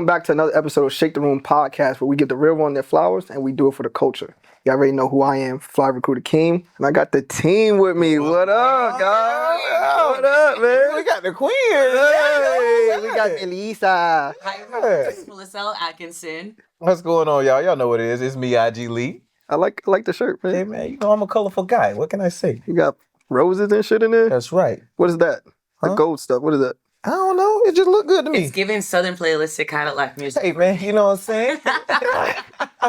Welcome back to another episode of Shake the Room podcast, where we give the real one their flowers and we do it for the culture. Y'all already know who I am, FlyRecruiterKeem, and I got the team with me. What up, guys? What up, man? We got the queen. Hey, we got Elisa. Hi, everyone. This is Melissa Atkinson. What's going on, y'all? Y'all know what it is. It's me, IG Lee. I like the shirt, man. Hey, man, you know I'm a colorful guy. What can I say? You got roses and shit in there? That's right. What is that? The gold stuff. What is that? I don't know. It just looked good to me. It's giving Southern playlistic Cadillac music. Hey, man, you know what I'm saying?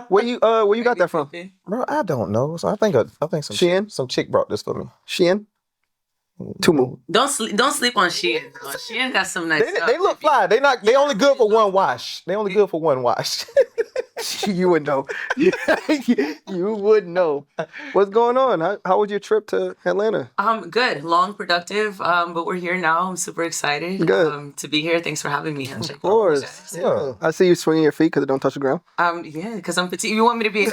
Where you got that from? Bro, I don't know. So I think Shein? some chick brought this for me. Shein? Tumu. Don't sleep on Shein. Though. Shein got some nice stuff. They look fly. They only good for one wash. You would know. You would know. What's going on? How was your trip to Atlanta? Good. Long, productive. But we're here now. I'm super excited. Good. To be here. Thanks for having me. Of course. Yeah. I see you swinging your feet because it don't touch the ground. Yeah, because I'm petite. You want me to be?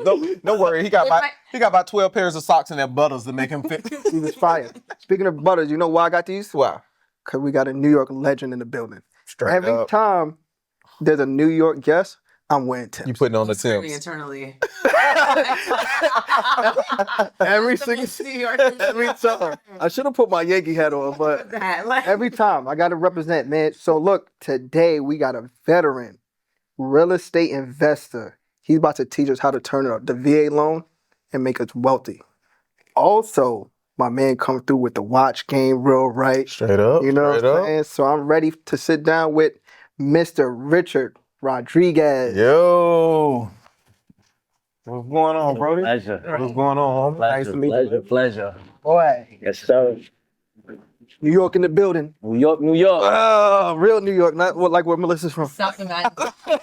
Don't worry. He got about 12 pairs of socks and that butters to make him fit. He was fire. Speaking of butters, you know why I got these? Why? Because we got a New York legend in the building. Straight Every up. time there's a New York guest, I'm wearing Timbs. You putting on the Screaming Timbs. internally. Every time. I should have put my Yankee hat on, but every time I got to represent, man. So look, today we got a veteran real estate investor. He's about to teach us how to turn the VA loan and make us wealthy. Also, my man come through with the watch game real right. Straight up. You know what I'm saying? So I'm ready to sit down with Mr. Richard Rodriguez. Yo. What's going on, brody? Pleasure. What's going on, homie? Nice to meet you. Pleasure. Boy, Yes, sir. New York in the building. New York, New York. Oh, real New York, not like where Melissa's from. Stop the man.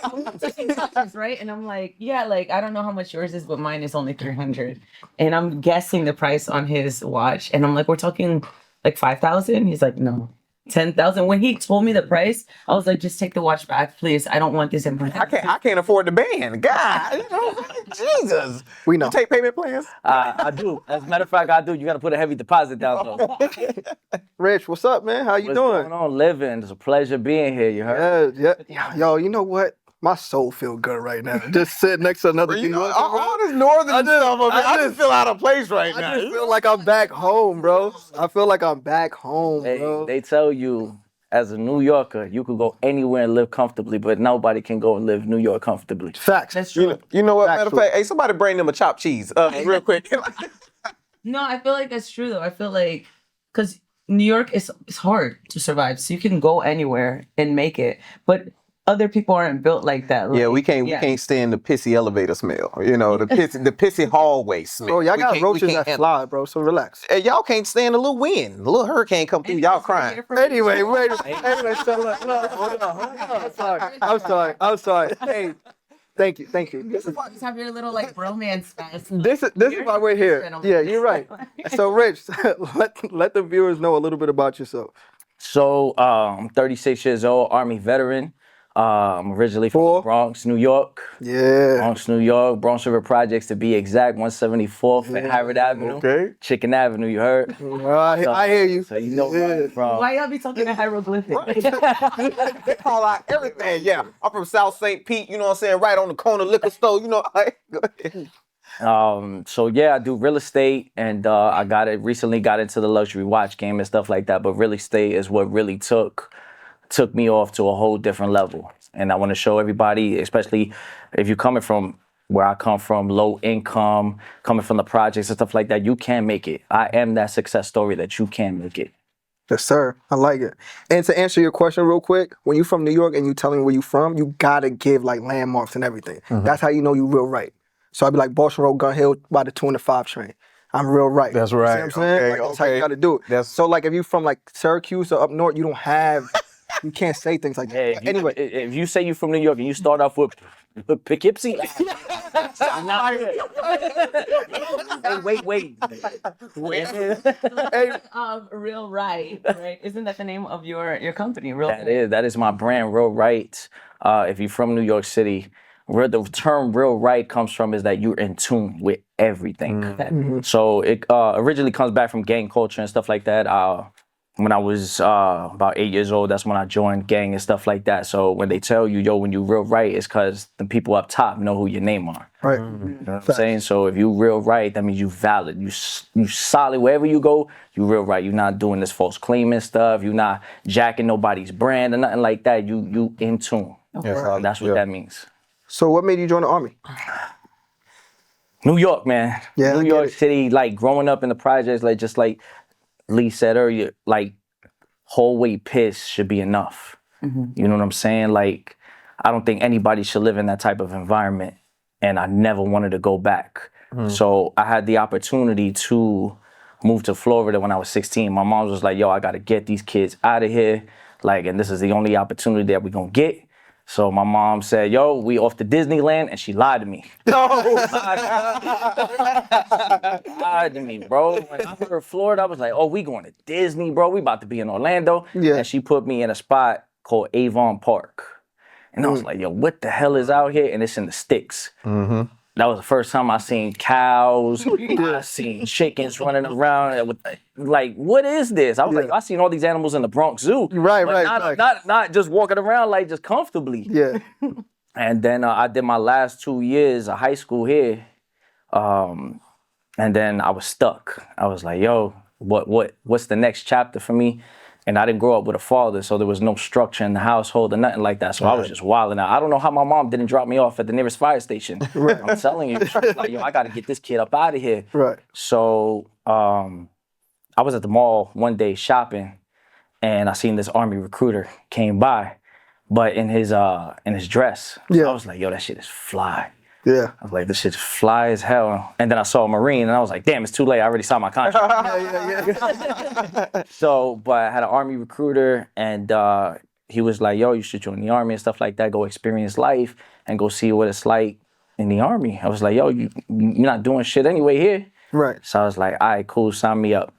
I'm taking pictures, right? And I'm like, yeah, like I don't know how much yours is, but mine is only 300. And I'm guessing the price on his watch, and I'm like, we're talking like 5,000. He's like, no, 10,000. When he told me the price, I was like, just take the watch back, please. I don't want this in my. I can't afford the band. God, you know, Jesus. We know. You take payment plans? I do. As a matter of fact, I do. You got to put a heavy deposit down, though. Rich, what's up, man? How you What's doing? going on? Living. It's a pleasure being here. You heard? Yeah. Yo, you know what? My soul feel good right now. Just sitting next to another You New know, Yorker, all this northern stuff, I just feel out of place right now. I just feel like I'm back home, bro. I feel like I'm back home, bro. They tell you, as a New Yorker, you could go anywhere and live comfortably, but nobody can go and live New York comfortably. Facts. That's true. You know what? Matter of Factual. fact, hey, somebody bring them a chopped cheese real quick. No, I feel like that's true though. I feel like because New York is hard to survive, so you can go anywhere and make it, but other people aren't built like that. Yeah, Like, we can't stand the pissy elevator smell. You know, the pissy hallway smell. Bro, y'all got roaches that handle- fly, bro, so relax. Hey, y'all can't stand a little wind. A little hurricane come through, y'all crying. Anyway, so look, hold on. I'm sorry. Hey, thank you. Just have your little like bromance fest. This is why we're here. Yeah, you're right. So, Rich, let the viewers know a little bit about yourself. So, I'm 36 years old, Army veteran. I'm originally from Bronx, New York. Yeah. Bronx, New York, Bronx River Projects to be exact, 174th and Harvard Avenue. Okay. Chicken Avenue, you heard? I hear you. So you know where I'm from. Why y'all be talking in hieroglyphics? They call out everything. Yeah, I'm from South St. Pete. You know what I'm saying? Right on the corner liquor store. You know. Go ahead. So yeah, I do real estate, and I recently got into the luxury watch game and stuff like that. But real estate is what really took me off to a whole different level. And I want to show everybody, especially if you're coming from where I come from, low income, coming from the projects and stuff like that, you can make it. I am that success story that you can make it. Yes, sir. I like it. And to answer your question real quick, when you from New York and you telling where you from, you gotta give like landmarks and everything. That's how you know you real right. So I'd be like Boston Road, Gun Hill by the 2 and the 5 train. I'm real right. That's You right. see what I'm saying? Like, that's how you gotta do it. So like if you from like Syracuse or up north, you don't have, you can't say things like that. Yeah, Anyway. if you say you're from New York and you start off with Poughkeepsie, wait. Real right? Isn't that the name of your company? Real. That is my brand, Real Right. If you're from New York City, where the term real right comes from is that you're in tune with everything. So it originally comes back from gang culture and stuff like that. when I was about 8 years old, that's when I joined gang and stuff like that. So when they tell you, yo, when you real right, it's because the people up top know who your name are. Right. You know what I'm saying? So if you real right, that means you valid. You solid wherever you go. You real right. You're not doing this false claiming stuff. You're not jacking nobody's brand or nothing like that. You in tune. That's what that means. So what made you join the Army? New York, man. Yeah, New York City, like growing up in the projects, like just like Lee said earlier, like whole weight piss should be enough. You know what I'm saying? Like, I don't think anybody should live in that type of environment. And I never wanted to go back. So I had the opportunity to move to Florida when I was 16. My mom was like, yo, I got to get these kids out of here. Like, and this is the only opportunity that we're going to get. So my mom said, yo, we off to Disneyland, and she lied to me. Lied to me, bro. When I heard Florida, I was like, oh, we going to Disney, bro. We about to be in Orlando. Yeah. And she put me in a spot called Avon Park. And I was like, yo, what the hell is out here? And it's in the sticks. That was the first time I seen cows. I seen chickens running around. Like, what is this? I was like, I seen all these animals in the Bronx Zoo. Right, Not just walking around like just comfortably. Yeah. And then I did my last 2 years of high school here. And then I was stuck. I was like, yo, what's the next chapter for me? And I didn't grow up with a father, so there was no structure in the household or nothing like that. So I was just wilding out. I don't know how my mom didn't drop me off at the nearest fire station. I'm telling you, like, yo, I got to get this kid up out of here. Right. So I was at the mall one day shopping, and I seen this Army recruiter came by, but in his dress. So I was like, yo, that shit is fly. Yeah. I was like, this shit's fly as hell. And then I saw a Marine, and I was like, damn, it's too late. I already signed my contract. So, but I had an Army recruiter, and he was like, yo, you should join the Army and stuff like that. Go experience life and go see what it's like in the Army. I was like, yo, you're not doing shit anyway here. Right. So I was like, all right, cool, sign me up.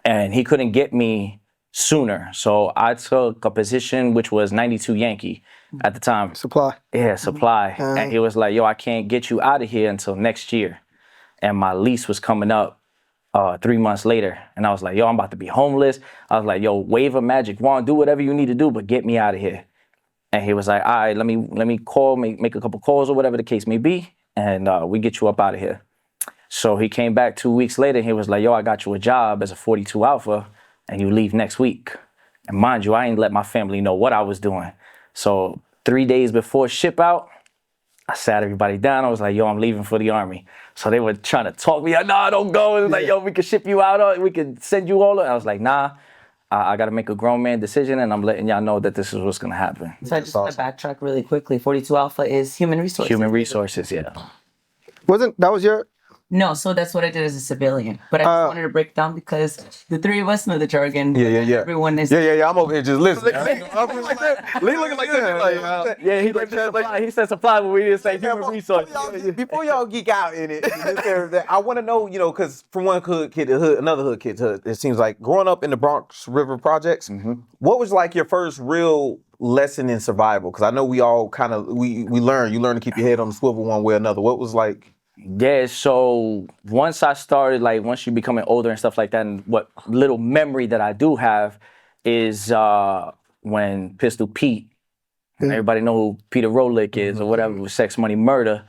And he couldn't get me sooner. So I took a position which was 92 Yankee at the time. Supply. Yeah, supply. And he was like, yo, I can't get you out of here until next year. And my lease was coming up 3 months later. And I was like, yo, I'm about to be homeless. I was like, yo, wave a magic wand, do whatever you need to do, but get me out of here. And he was like, all right, let me call, make a couple calls or whatever the case may be, and we get you up out of here. So he came back 2 weeks later, and he was like, yo, I got you a job as a 42 Alpha, and you leave next week. And mind you, I ain't let my family know what I was doing. So 3 days before ship out, I sat everybody down. I was like, yo, I'm leaving for the Army. So they were trying to talk me out. Nah, don't go. It was like, yo, we could ship you out. We could send you all. And I was like, nah, I got to make a grown man decision, and I'm letting y'all know that this is what's going to happen. So I just want to backtrack really quickly. 42 Alpha is human resources. Human resources, yeah. That was your... No, so that's what I did as a civilian. But I just wanted to break down because the three of us know the jargon. Yeah. Everyone is. Yeah. I'm over here just listening. Lee looking like that. Yeah, he said supply, but we didn't say human resources. Before y'all geek out in it, I want to know, because from one hood kid to hood, another hood kid to hood, it seems like growing up in the Bronx River projects, what was like your first real lesson in survival? Because I know we all kind of, you learn to keep your head on the swivel one way or another. What was like? Yeah, so once you becoming older and stuff like that, and what little memory that I do have is when Pistol Pete, everybody know who Peter Rolick is or whatever, with Sex Money Murder,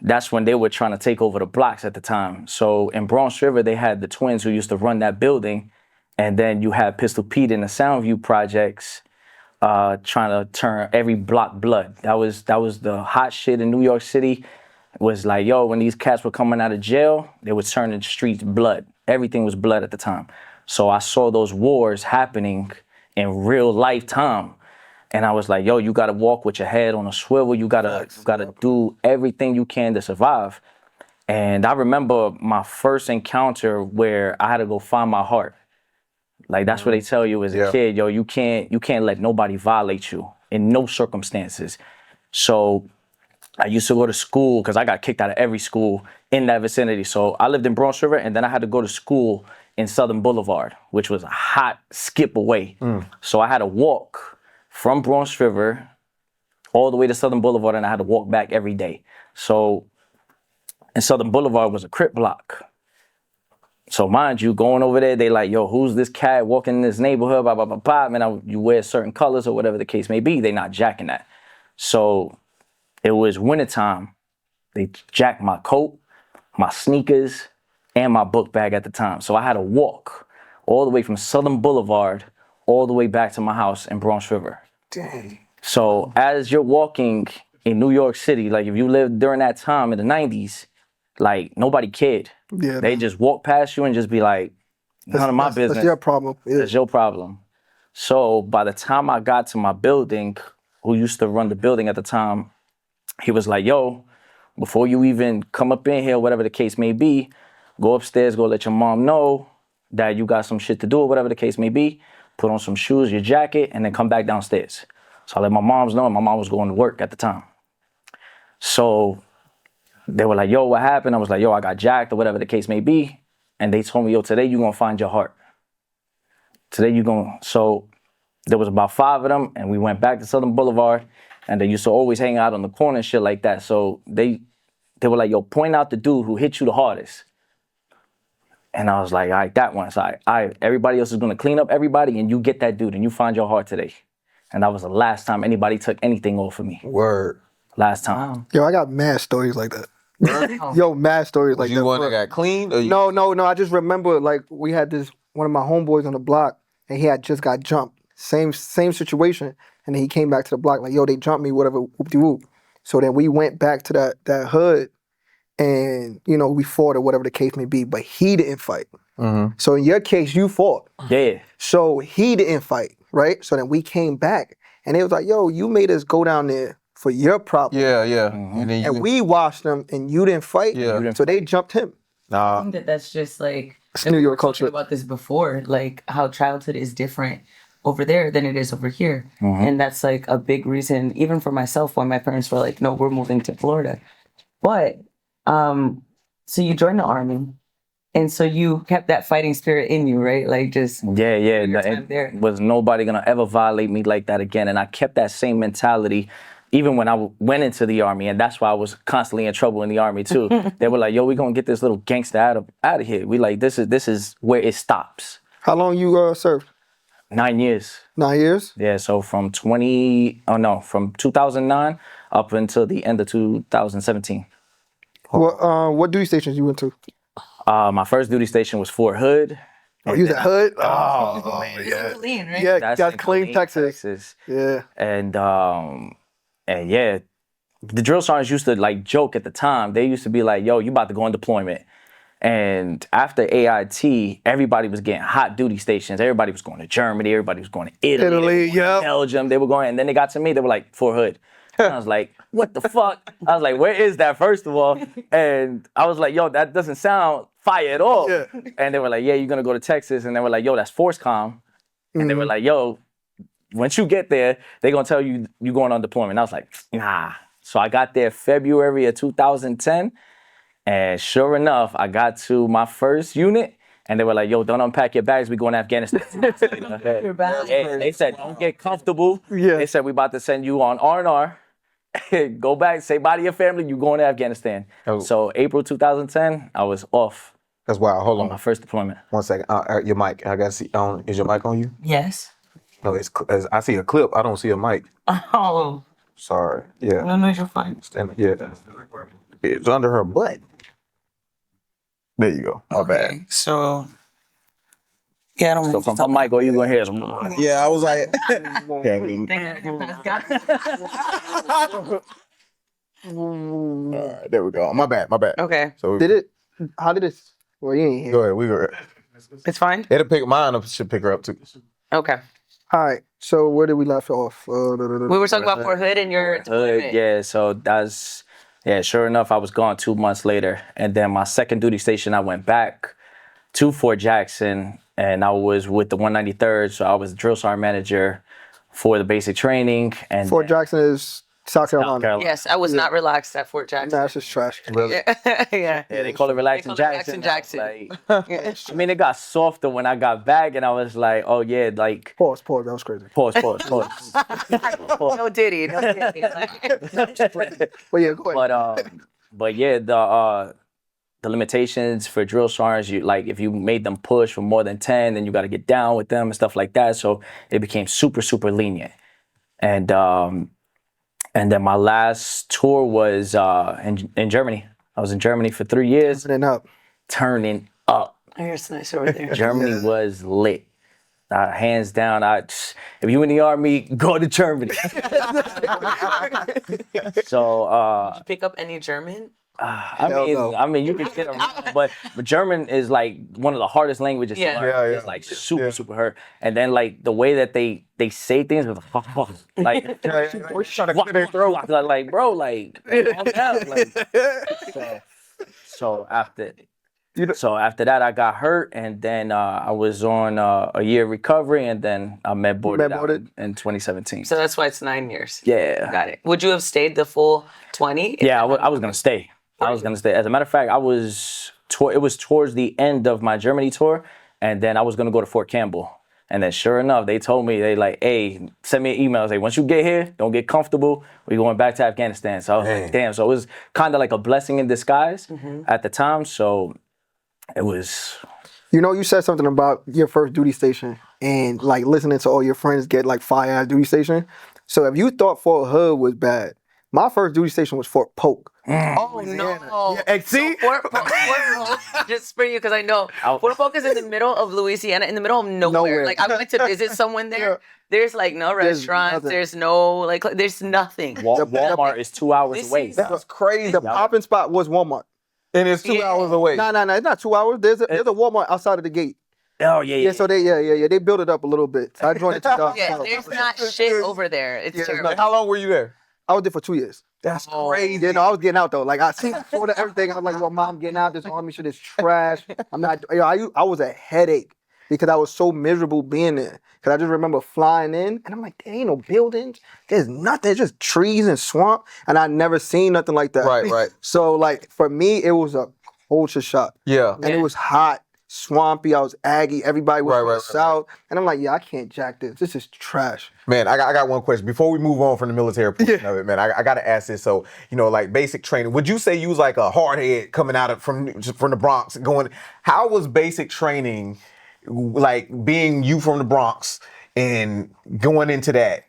that's when they were trying to take over the blocks at the time. So in Bronx River, they had the twins who used to run that building, and then you had Pistol Pete in the Soundview projects trying to turn every block blood. That was the hot shit in New York City. Was like, yo, when these cats were coming out of jail, they would turn the streets blood. Everything was blood at the time. So I saw those wars happening in real lifetime. And I was like, yo, you gotta walk with your head on a swivel. You gotta do everything you can to survive. And I remember my first encounter where I had to go find my heart. Like, that's what they tell you as a kid, yo, you can't let nobody violate you in no circumstances. So I used to go to school because I got kicked out of every school in that vicinity. So I lived in Bronx River, and then I had to go to school in Southern Boulevard, which was a hot skip away. So I had to walk from Bronx River all the way to Southern Boulevard, and I had to walk back every day. So in Southern Boulevard was a Crip block. So mind you, going over there, they like, yo, who's this cat walking in this neighborhood, blah, blah, blah, blah. Man, you wear certain colors or whatever the case may be. They not jacking that. So it was wintertime. They jacked my coat, my sneakers, and my book bag at the time. So I had to walk all the way from Southern Boulevard all the way back to my house in Bronx River. Dang. So as you're walking in New York City, like if you lived during that time in the 90s, like nobody cared. Yeah. They just walk past you and just be like, none of my business. That's your problem. Yeah. That's your problem. So by the time I got to my building, who used to run the building at the time, he was like, yo, before you even come up in here, whatever the case may be, go upstairs, go let your mom know that you got some shit to do or whatever the case may be. Put on some shoes, your jacket, and then come back downstairs. So I let my moms know, and my mom was going to work at the time. So they were like, yo, what happened? I was like, yo, I got jacked or whatever the case may be. And they told me, yo, today you're going to find your heart. Today you're going to. So there was about 5 of them, and we went back to Southern Boulevard, and they used to always hang out on the corner and shit like that. So they were like, yo, point out the dude who hit you the hardest. And I was like, all right, that one. So all right, everybody else is going to clean up everybody, and you get that dude, and you find your heart today. And that was the last time anybody took anything off of me. Word. Last time. Yo, I got mad stories like that. Yo, mad stories like that. You one that got cleaned? Or you... No. I just remember like we had one of my homeboys on the block, and he had just got jumped. Same situation. And then he came back to the block like, yo, they jumped me, whatever, whoop-de-whoop. So then we went back to that hood, and we fought or whatever the case may be, but he didn't fight. Mm-hmm. So in your case, you fought. Yeah. So he didn't fight, right? So then we came back, and they was like, yo, you made us go down there for your problem. Yeah. Mm-hmm. And we watched them, and you didn't fight. Yeah. So they jumped him. I think that's just like it's New York culture. We were talking about this before, like how childhood is different over there than it is over here. Mm-hmm. And that's like a big reason, even for myself, why my parents were like, no, we're moving to Florida. But so you joined the Army, and so you kept that fighting spirit in you, right? Like just yeah. It was nobody gonna ever violate me like that again. And I kept that same mentality even when I went into the Army, and that's why I was constantly in trouble in the Army too. They were like, yo, we gonna get this little gangster out of here. We like, this is where it stops. How long you served? 9 years. 9 years? Yeah, so from 2009 up until the end of 2017. What duty stations you went to? My first duty station was Fort Hood. Oh, you was at Hood? Oh man. Yeah. Clean, right? Yeah, That's that's in clean, Texas. Yeah. And yeah, the drill sergeants used to like joke at the time. They used to be like, yo, you about to go on deployment. And after AIT, everybody was getting hot duty stations. Everybody was going to Germany. Everybody was going to Italy, Belgium. They were going, and then they got to me. They were like, Fort Hood. And I was like, what the fuck? I was like, where is that, first of all? And I was like, yo, that doesn't sound fire at all. Yeah. And they were like, yeah, you're going to go to Texas. And they were like, yo, that's FORCECOM. And they were like, yo, once you get there, they're going to tell you you're going on deployment. I was like, nah. So I got there February of 2010. And sure enough, I got to my first unit, and they were like, yo, don't unpack your bags. We're going to Afghanistan. Your bags. They said, don't get comfortable. Yeah. They said, we're about to send you on R&R. Go back, say bye to your family. You're going to Afghanistan. Oh. So April 2010, I was off That's wild. Hold on my on. first deployment. 1 second. Your mic. I got to see. Is your mic on you? Yes. No, I see a clip. I don't see a mic. Oh, Sorry. Yeah. no, you're fine. Yeah. It's under her butt. There you go. My bad. Okay, so yeah, I don't So from her mic, all you're going to hear is, Yeah, I was like. All right, there we go. My bad. Okay, So How did it? Well, you ain't here. go ahead. We were. it's fine. It'll pick mine up. Should pick her up too. Okay, All right. So where did we left off? we were talking about Fort Hood and your deployment. yeah, so that's, yeah, sure enough, I was gone 2 months later. And then my second duty station, I went back to Fort Jackson, and I was with the 193rd. So I was the drill sergeant manager for the basic training. And Fort Jackson is South Carolina. South Carolina. Yes, I was not relaxed at Fort Jackson. Nah, it's just trash. Yeah. Yeah, they call it Relaxing They call it Jackson. Relaxing Like, I mean, it got softer when I got back, and I was like, oh yeah, like, Pause. That was crazy. pause. No Diddy. No Diddy. Well, yeah, go ahead. But yeah, the limitations for drill sergeants, you like if you made them push for more than 10, then you got to get down with them and stuff like that. So it became super, super lenient. And then my last tour was in Germany. I was in Germany for 3 years. Turning up. Oh, it's nice over there. Germany was lit. Hands down, if you in the army, go to Germany. So did you pick up any German? I mean, you can get around, but German is like one of the hardest languages to learn. It's like super hard. And then like the way that they say things with like, like bro, like, calm down, like so after that, I got hurt, and then I was on a year recovery, and then I boarded out in 2017. So that's why it's 9 years. Yeah. Got it. Would you have stayed the full 20? Yeah, I was gonna stay. As a matter of fact, it was towards the end of my Germany tour, and then I was gonna go to Fort Campbell. And then sure enough, they told me, they like, hey, send me an email. Say, once you get here, don't get comfortable. We're going back to Afghanistan. So I was like, damn. So it was kind of like a blessing in disguise at the time. So it was. You know, you said something about your first duty station and like listening to all your friends get like fire at duty station. So if you thought Fort Hood was bad, my first duty station was Fort Polk. Oh no! Yeah, see, Fort Polk, just for you, because I know Fort Polk is in the middle of Louisiana, in the middle of nowhere. Like I went to visit someone there. There's like no restaurants. There's no there's nothing. Walmart is 2 hours away. That's crazy. The popping spot was Walmart. And it's 2 hours away. No, it's not 2 hours. There's a Walmart outside of the gate. Oh yeah. So they built it up a little bit. So I joined it. There's not shit over there. It's terrible. How long were you there? I was there for 2 years. That's crazy. Yeah, no, I was getting out though. Like I seen before everything. I was like, "Well, mom, getting out. This army shit is trash. I'm not." I was a headache because I was so miserable being there. Because I just remember flying in, and I'm like, "There ain't no buildings. There's nothing. It's just trees and swamp." And I never seen nothing like that. Right. So like for me, it was a culture shock. Yeah. And it was hot, swampy. I was aggy. Everybody was from the south, and I'm like, "Yeah, I can't jack this. This is trash." Man, I got one question. Before we move on from the military portion of it, man, I got to ask this. So, like basic training, would you say you was like a hard head coming out from the Bronx going, how was basic training, like being you from the Bronx and going into that?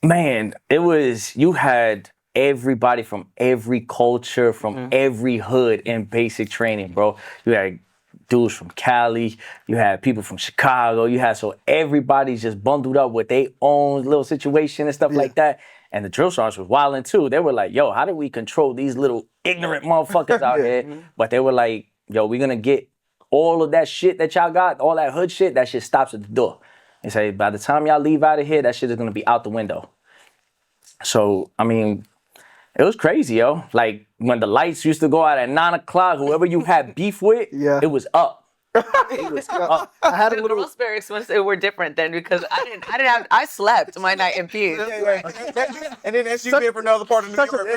Man, you had everybody from every culture, from every hood in basic training, bro. You had dudes from Cali, you had people from Chicago, so everybody's just bundled up with their own little situation and stuff like that. And the drill sergeants was wilding too. They were like, yo, how do we control these little ignorant motherfuckers out here? But they were like, yo, we're gonna get all of that shit that y'all got, all that hood shit, that shit stops at the door. They say, by the time y'all leave out of here, that shit is gonna be out the window. So, I mean, it was crazy, yo. Like, when the lights used to go out at 9 o'clock, whoever you had beef with, it was up. It was up. I had a The little. Ross barracks were different then because I slept my night in peace. And then that's you being from another part of New York.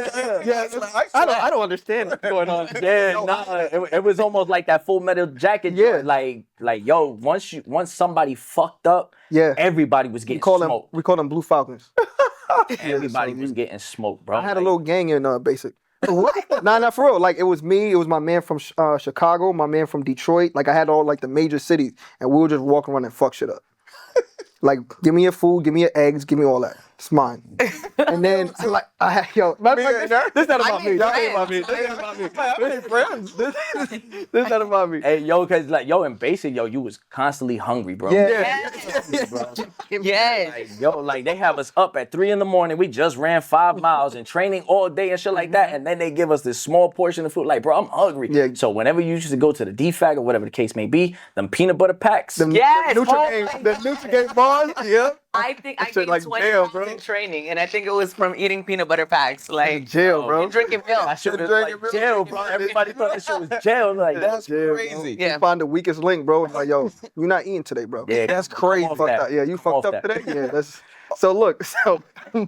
I don't understand what's going on. It was almost like that Full Metal Jacket. Yeah. Like yo, once somebody fucked up, everybody was getting smoked. We call them Blue Falcons. Everybody was getting smoked, bro. I had a little gang in basic. What? Nah, for real. Like it was me. It was my man from Chicago, my man from Detroit. Like I had all like the major cities, and we would just walk around and fuck shit up. Like, give me your food, give me your eggs, give me all that. It's mine. And then like I had this not about me. This ain't about me. This ain't about me. We ain't friends. This not about me. Hey, yo, cause like yo in basic, yo, you was constantly hungry, bro. Yes. Like, yo, like they have us up at 3 a.m. We just ran 5 miles and training all day and shit like that, and then they give us this small portion of food. Like, bro, I'm hungry. Yeah. So whenever you used to go to the DFAC or whatever the case may be, them peanut butter packs. The Nutrigame bars. Yeah. I think I gained like 20 jail, pounds bro. in training, and I think it was from eating peanut butter packs. Like jail, bro. And drinking milk. I should have like jail, bro. Everybody thought that shit was jail. Like That's jail, crazy. Bro. You find the weakest link, bro. It's like, yo, you're not eating today, bro. Yeah, that's crazy. You fucked up today. Yeah, that's. So look,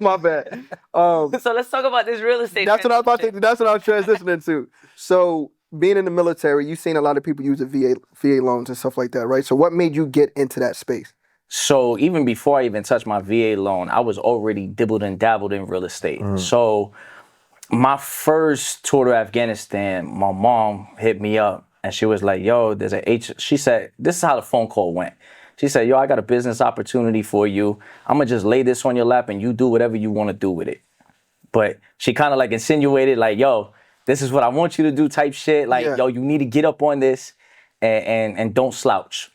my bad. So let's talk about this real estate. That's what I was about to. That's what I was transitioning to. So being in the military, you've seen a lot of people use the VA loans and stuff like that, right? So what made you get into that space? So even before I even touched my VA loan, I was already dibbled and dabbled in real estate. So My first tour to Afghanistan, my mom hit me up and she was like, yo, there's a she said, this is how the phone call went. She said, yo, I got a business opportunity for you. I'm gonna just lay this on your lap and you do whatever you wanna do with it. But she kind of like insinuated like, yo, this is what I want you to do type shit. Like, yo, you need to get up on this and don't slouch.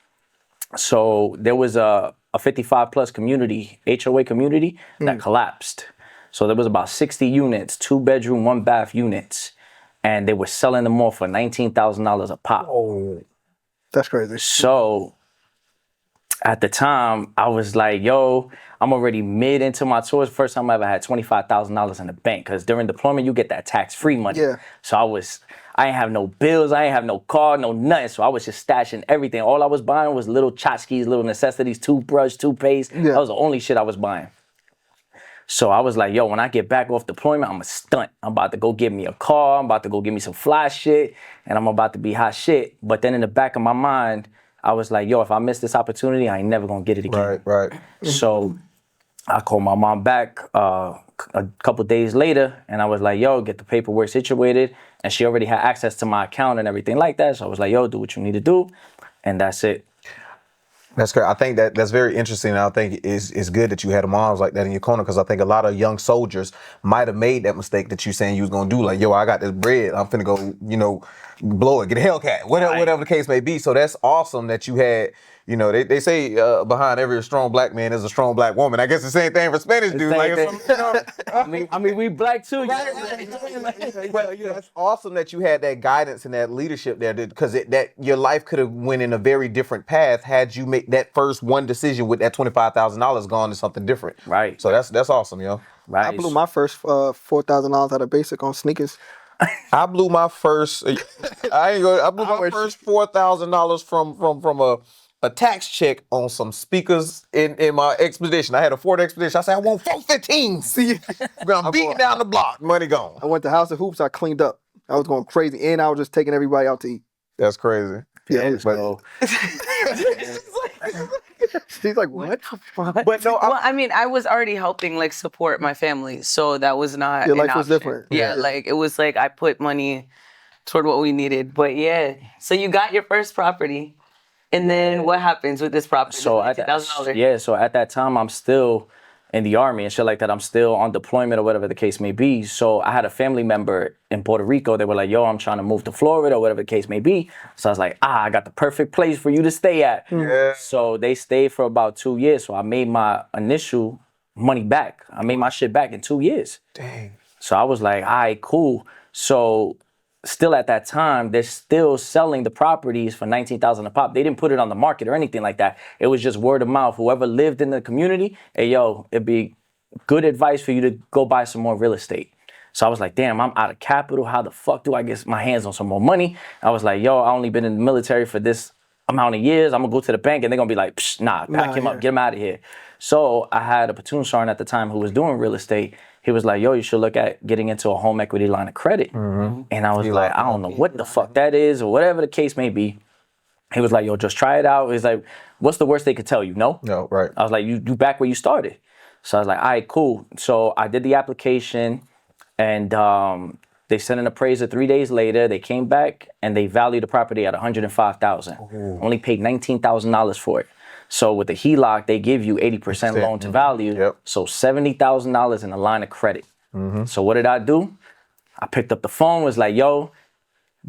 So there was a 55 plus community, HOA community that collapsed. So there was about 60 units, 2-bedroom, 1-bath units. And they were selling them all for $19,000 a pop. Oh, that's crazy. So at the time, I was like, yo, I'm already mid into my tours. First time I ever had $25,000 in the bank. Because during deployment, you get that tax-free money. Yeah. So I ain't have no bills. I ain't have no car, no nothing. So I was just stashing everything. All I was buying was little tchotchkes, little necessities, toothbrush, toothpaste. Yeah. That was the only shit I was buying. So I was like, yo, when I get back off deployment, I'm a stunt. I'm about to go get me a car. I'm about to go get me some fly shit. And I'm about to be hot shit. But then in the back of my mind, I was like, yo, if I miss this opportunity, I ain't never gonna get it again. Right. So I called my mom back a couple days later, and I was like, yo, get the paperwork situated. And she already had access to my account and everything like that. So I was like, yo, do what you need to do. And that's it. That's great. I think that's very interesting. And I think it's good that you had moms like that in your corner, because I think a lot of young soldiers might have made that mistake that you saying you was gonna do. Like, yo, I got this bread. I'm finna go, blow it, get a Hellcat, whatever the case may be. So that's awesome that you had. They say behind every strong black man is a strong black woman. I guess the same thing for Spanish dudes. I mean, we black too. Well, that's awesome that you had that guidance and that leadership there, because that your life could have went in a very different path had you made that first one decision with that $25,000 gone to something different. Right. So that's awesome, yo. Right. I blew my first $4,000 out of basic on sneakers. I blew my first. I blew my first $4,000 from a tax check on some speakers in my expedition. I had a Ford Expedition. I said, I want 415. See, I'm beating down the block. Money gone. I went to House of Hoops. I cleaned up. I was going crazy, and I was just taking everybody out to eat. That's crazy. Yeah, So, she's like, what? But no, Well, I mean, I was already helping like support my family, so that was not Your an life was option. different. Yeah, Yeah. like it was like I put money toward what we needed. But yeah, so you got your first property, and then what happens with this property? so at that time, I'm still in the army and shit like that. I'm still on deployment or whatever the case may be. So I had a family member in Puerto Rico. They were like, yo, I'm trying to move to Florida or whatever the case may be. So I was like, I got the perfect place for you to stay at. Yeah. So they stayed for about 2 years. So I made my initial money back. I made my shit back in 2 years. Dang. So I was like, all right, cool. So still at that time, they're still selling the properties for $19,000 a pop. They didn't put it on the market or anything like that. It was just word of mouth. Whoever lived in the community, hey, yo, it'd be good advice for you to go buy some more real estate. So I was like, damn, I'm out of capital. How the fuck do I get my hands on some more money? I was like, yo, I only been in the military for this amount of years. I'm gonna go to the bank and they're gonna be like, psh, pack him up, get him out of here. So I had a platoon sergeant at the time who was doing real estate. He was like, yo, you should look at getting into a home equity line of credit. Mm-hmm. And I was like, I don't know what the fuck that is or whatever the case may be. He was like, yo, just try it out. He's like, what's the worst they could tell you? No? No, right. I was like, you back where you started. So I was like, all right, cool. So I did the application and they sent an appraiser 3 days later. They came back and they valued the property at $105,000. Only paid $19,000 for it. So with the HELOC, they give you 80% loan to value. Yep. So $70,000 in a line of credit. Mm-hmm. So what did I do? I picked up the phone, was like, yo,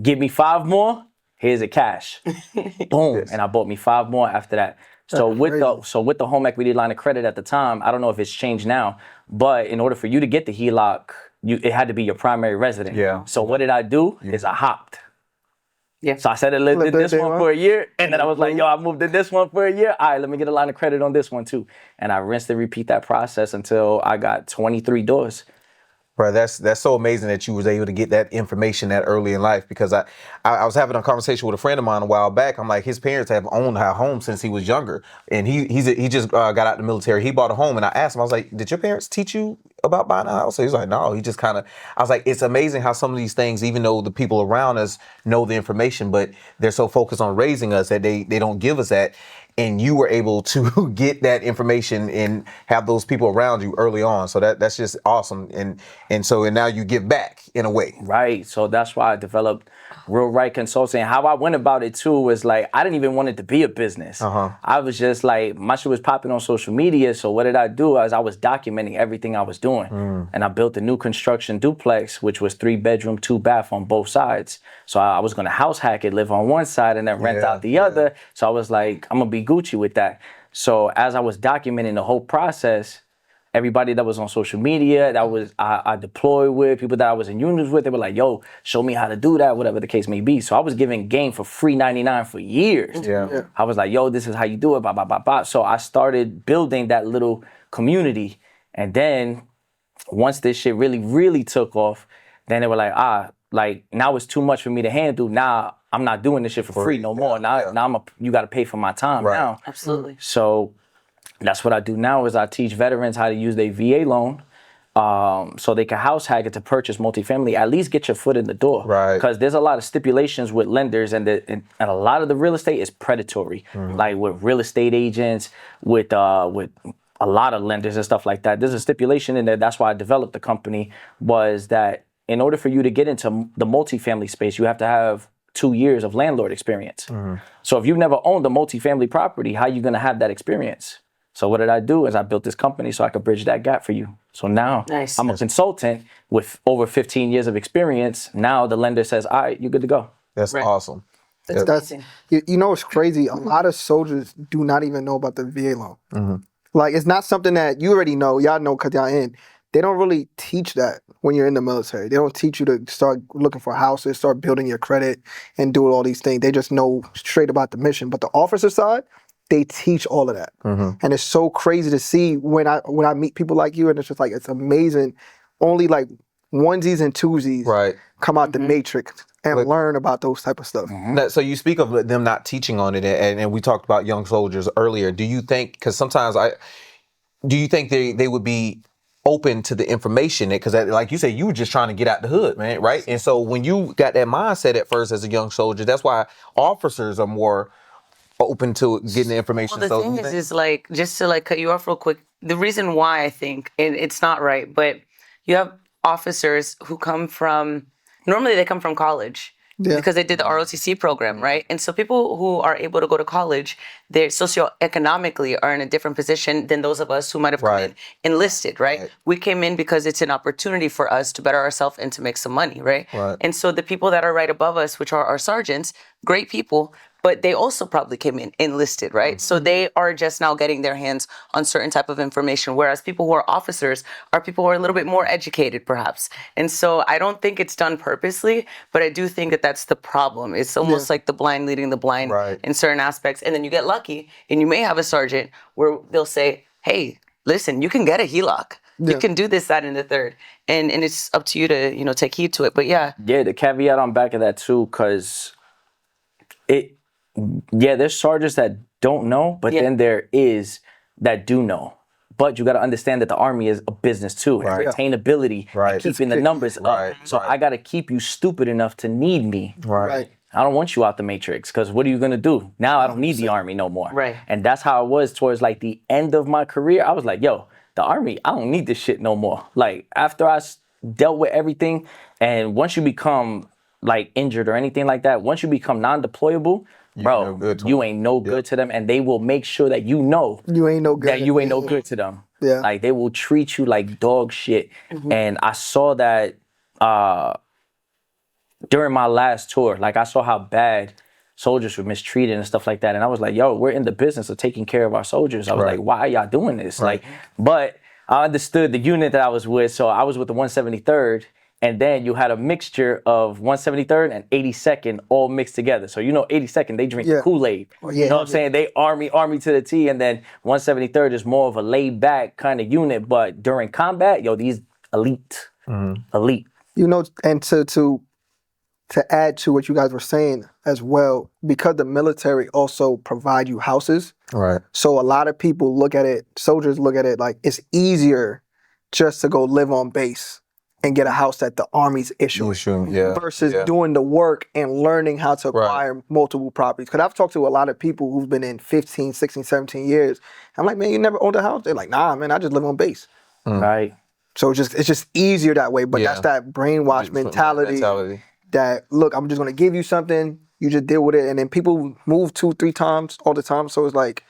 give me 5 more. Here's the cash. Boom. Yes. And I bought me 5 more after that. So with the home equity line of credit at the time, I don't know if it's changed now, but in order for you to get the HELOC, it had to be your primary resident. Yeah. So what did I do? Is I hopped. Yeah. So I said I lived in this one for a year, and then I was like, yo, I moved in this one for a year. All right, let me get a line of credit on this one too. And I rinsed and repeat that process until I got 23 doors. Bro, that's so amazing that you was able to get that information that early in life, because I was having a conversation with a friend of mine a while back. I'm like, his parents have owned our home since he was younger, and he just got out of the military. He bought a home, and I asked him, I was like, did your parents teach you about buying a house? So he was like, no. He just kind of, I was like, it's amazing how some of these things, even though the people around us know the information, but they're so focused on raising us that they don't give us that. and you were able to get that information and have those people around you early on. So that's just awesome. And now you give back in a way. Right. So that's why I developed Real Right Consulting. How I went about it too was like, I didn't even want it to be a business. I was just like, my shit was popping on social media. So what did I do? I was documenting everything I was doing. And I built a new construction duplex, which was 3-bedroom, 2-bath on both sides. So I was going to house hack it, live on one side and then rent out the other. So I was like, I'm going to be Gucci with that. So as I was documenting the whole process, everybody that was on social media, that I deployed with, people that I was in units with, they were like, yo, show me how to do that, whatever the case may be. So I was giving game for free 99 for years. I was like, yo, this is how you do it, blah, blah, blah, blah. So I started building that little community. And then once this shit really, really took off, then they were like, now it's too much for me to handle. Now I'm not doing this shit for free no more. Now you got to pay for my time now. Absolutely. So that's what I do now is I teach veterans how to use their VA loan so they can house hack it to purchase multifamily, at least get your foot in the door. Right. Because there's a lot of stipulations with lenders and a lot of the real estate is predatory. Like with real estate agents, with a lot of lenders and stuff like that. There's a stipulation in there. That's why I developed the company, was that in order for you to get into the multifamily space, you have to have 2 years of landlord experience. So if you've never owned a multifamily property, how are you going to have that experience? So what did I do is I built this company so I could bridge that gap for you. So now I'm a consultant with over 15 years of experience. Now the lender says, all right, you're good to go. That's awesome. That's you know, it's crazy. A lot of soldiers do not even know about the VA loan. Like, it's not something that you already know. Y'all know because y'all in. They don't really teach that when you're in the military. They don't teach you to start looking for houses, start building your credit, and do all these things. They just know straight about the mission. But the officer side, they teach all of that. And it's so crazy to see when I meet people like you, and it's just like, it's amazing. Only like onesies and twosies come out the matrix and learn about those type of stuff. So you speak of them not teaching on it, and we talked about young soldiers earlier. Do you think, because sometimes do you think they would be open to the information? Because like you said, you were just trying to get out the hood, man, right? And so when you got that mindset at first as a young soldier, that's why officers are more open to getting the information. Well, the thing is like, just to like cut you off real quick, the reason why I think, and it's not right, but you have officers who come from, normally they come from college. Because they did the ROTC program, right? And so people who are able to go to college, they're socioeconomically are in a different position than those of us who might have come in enlisted, right? We came in because it's an opportunity for us to better ourselves and to make some money, right? And so the people that are right above us, which are our sergeants, great people, but they also probably came in enlisted, right? So they are just now getting their hands on certain type of information, whereas people who are officers are people who are a little bit more educated, perhaps. And so I don't think it's done purposely, but I do think that that's the problem. It's almost like the blind leading the blind in certain aspects. And then you get lucky, and you may have a sergeant where they'll say, hey, listen, you can get a HELOC. You can do this, that, and the third. And it's up to you to, take heed to it. But yeah, the caveat on back of that too, because there's sergeants that don't know, but then there is that do know. But you got to understand that the Army is a business too. And retainability, and keeping the numbers up. So I got to keep you stupid enough to need me. I don't want you out the matrix, because what are you going to do? Now I don't need the Army no more. And that's how it was towards like the end of my career. I was like, yo, the Army, I don't need this shit no more. Like after I dealt with everything, and once you become like injured or anything like that, once you become non-deployable, bro, you ain't no good to them, and they will make sure that you know you ain't no good. That you ain't no good to them. Like they will treat you like dog shit. And I saw that during my last tour. Like I saw how bad soldiers were mistreated and stuff like that. And I was like, yo, we're in the business of taking care of our soldiers. I was like, why are y'all doing this? Like, but I understood the unit that I was with. So I was with the 173rd. And then you had a mixture of 173rd and 82nd all mixed together. So 82nd, they drink Kool-Aid. You know what I'm saying? They army to the T. And then 173rd is more of a laid back kind of unit. But during combat, these elite. Elite. And to add to what you guys were saying as well, because the military also provide you houses. So a lot of people soldiers look at it like it's easier just to go live on base and get a house that the Army's issuing versus doing the work and learning how to acquire multiple properties. Because I've talked to a lot of people who've been in 15, 16, 17 years. I'm like, man, you never owned a house? They're like, nah, man, I just live on base. Right. So it's just easier that way. But that's that brainwash mentality that, look, I'm just going to give you something. You just deal with it. And then people move 2-3 times all the time. So it's like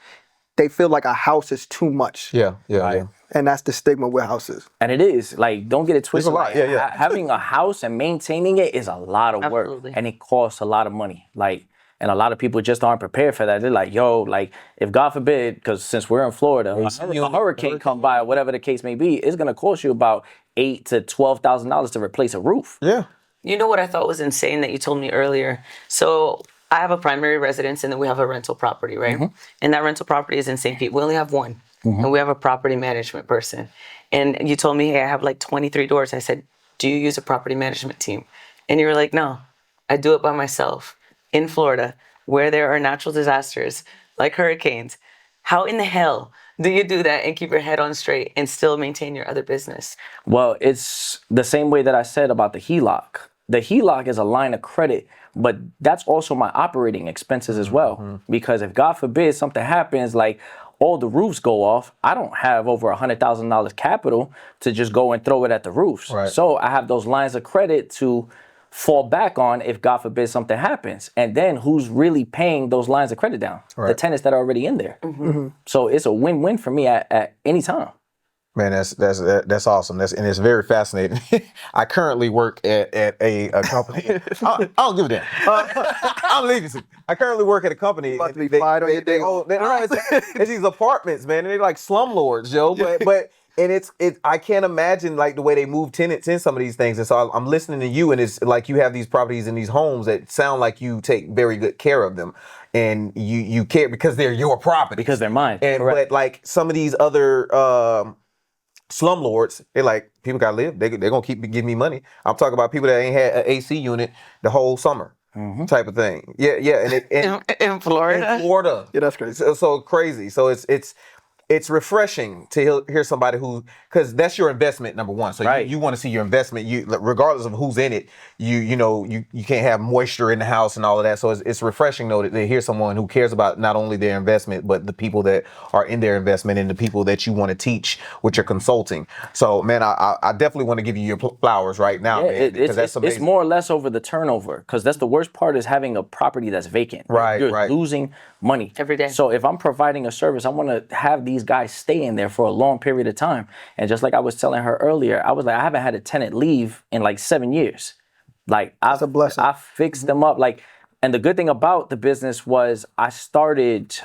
they feel like a house is too much. And that's the stigma with houses. And it is. Like, don't get it twisted. Like, having a house and maintaining it is a lot of work. And it costs a lot of money. Like, and a lot of people just aren't prepared for that. They're like, yo, like, if God forbid, because since we're in Florida, a hurricane come by, or whatever the case may be, it's going to cost you about $8,000 to $12,000 to replace a roof. You know what I thought was insane that you told me earlier? So I have a primary residence and then we have a rental property, right? And that rental property is in St. Pete. We only have one. And we have a property management person. And you told me, hey, I have like 23 doors. I said, do you use a property management team? And you were like, no, I do it by myself in Florida where there are natural disasters like hurricanes. How in the hell do you do that and keep your head on straight and still maintain your other business? Well, it's the same way that I said about the HELOC. The HELOC is a line of credit, but that's also my operating expenses as well. Because if God forbid something happens, like all the roofs go off, I don't have over $100,000 capital to just go and throw it at the roofs. So I have those lines of credit to fall back on if God forbid something happens. And then who's really paying those lines of credit down? The tenants that are already in there. So it's a win-win for me at any time. Man, that's awesome. And it's very fascinating. I currently work at a company. I don't give a damn. I'm leaving. I currently work at a company. About to be fired on your day. It's these apartments, man. And they're like slumlords, Joe. But it's I can't imagine like the way they move tenants in some of these things. And so I'm listening to you, and it's like you have these properties and these homes that sound like you take very good care of them. And you care because they're your property. Because they're mine. And but like some of these other slumlords, they're like, people gotta live. They're gonna keep giving me money. I'm talking about people that ain't had an AC unit the whole summer, type of thing. And in Florida. In Florida, Yeah, that's crazy. so crazy. So it's refreshing to hear somebody who, because that's your investment, number one. So you want to see your investment, regardless of who's in it, you can't have moisture in the house and all of that. So it's refreshing though to hear someone who cares about not only their investment, but the people that are in their investment and the people that you want to teach with your consulting. So man, I definitely want to give you your flowers right now, man, because that's amazing. It's more or less over the turnover, because that's the worst part, is having a property that's vacant. You're losing money every day. So if I'm providing a service, I want to have these guys stay in there for a long period of time. And just like I was telling her earlier, I was like, I haven't had a tenant leave in like 7 years. Like, That's a blessing. I fixed them up. Like, and the good thing about the business was I started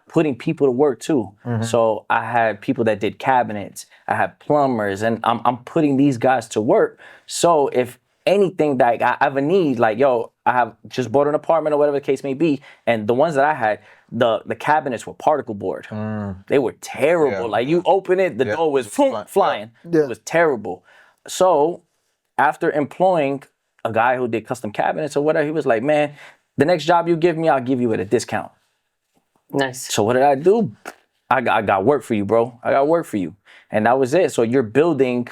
putting people to work too. So I had people that did cabinets, I had plumbers, and I'm putting these guys to work. So if anything that I ever need, like, yo, I have just bought an apartment or whatever the case may be, and the ones that I had, the cabinets were particle board. They were terrible. Like, you open it, the door was flying. It was terrible. So after employing a guy who did custom cabinets or whatever, he was like, man, the next job you give me, I'll give you at a discount. Nice. So what did I do? I got work for you, bro. I got work for you. And that was it. So you're building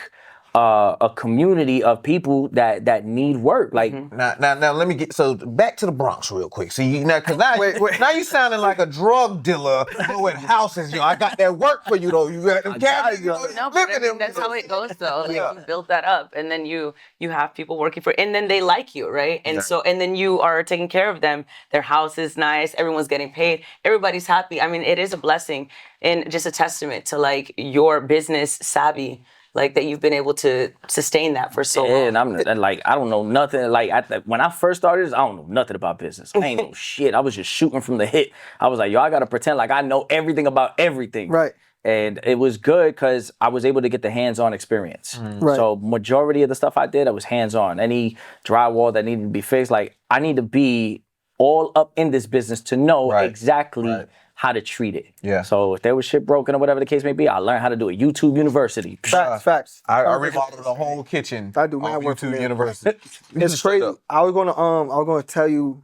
a community of people that need work. Like, now let me get back to the Bronx real quick. So because now you sounding like a drug dealer with houses. I got that work for you though. You got them cabinets. No, but I mean, that's how it goes though. Like, you build that up, and then you have people working for, and then they like you, right? And so, and then you are taking care of them. Their house is nice. Everyone's getting paid. Everybody's happy. I mean, it is a blessing and just a testament to like your business savvy. Like, that you've been able to sustain that for so long. And I don't know nothing. Like, when I first started, I don't know nothing about business. I ain't know shit. I was just shooting from the hip. I was like, yo, I got to pretend like I know everything about everything. Right. And it was good because I was able to get the hands-on experience. Right. So majority of the stuff I did, I was hands-on. Any drywall that needed to be fixed, like, I need to be all up in this business to know exactly how to treat it. Yeah. So if there was shit broken or whatever the case may be, I learned how to do it. YouTube University. Facts. I remodeled the whole kitchen. I do mad work for YouTube University. It's crazy. I was gonna tell you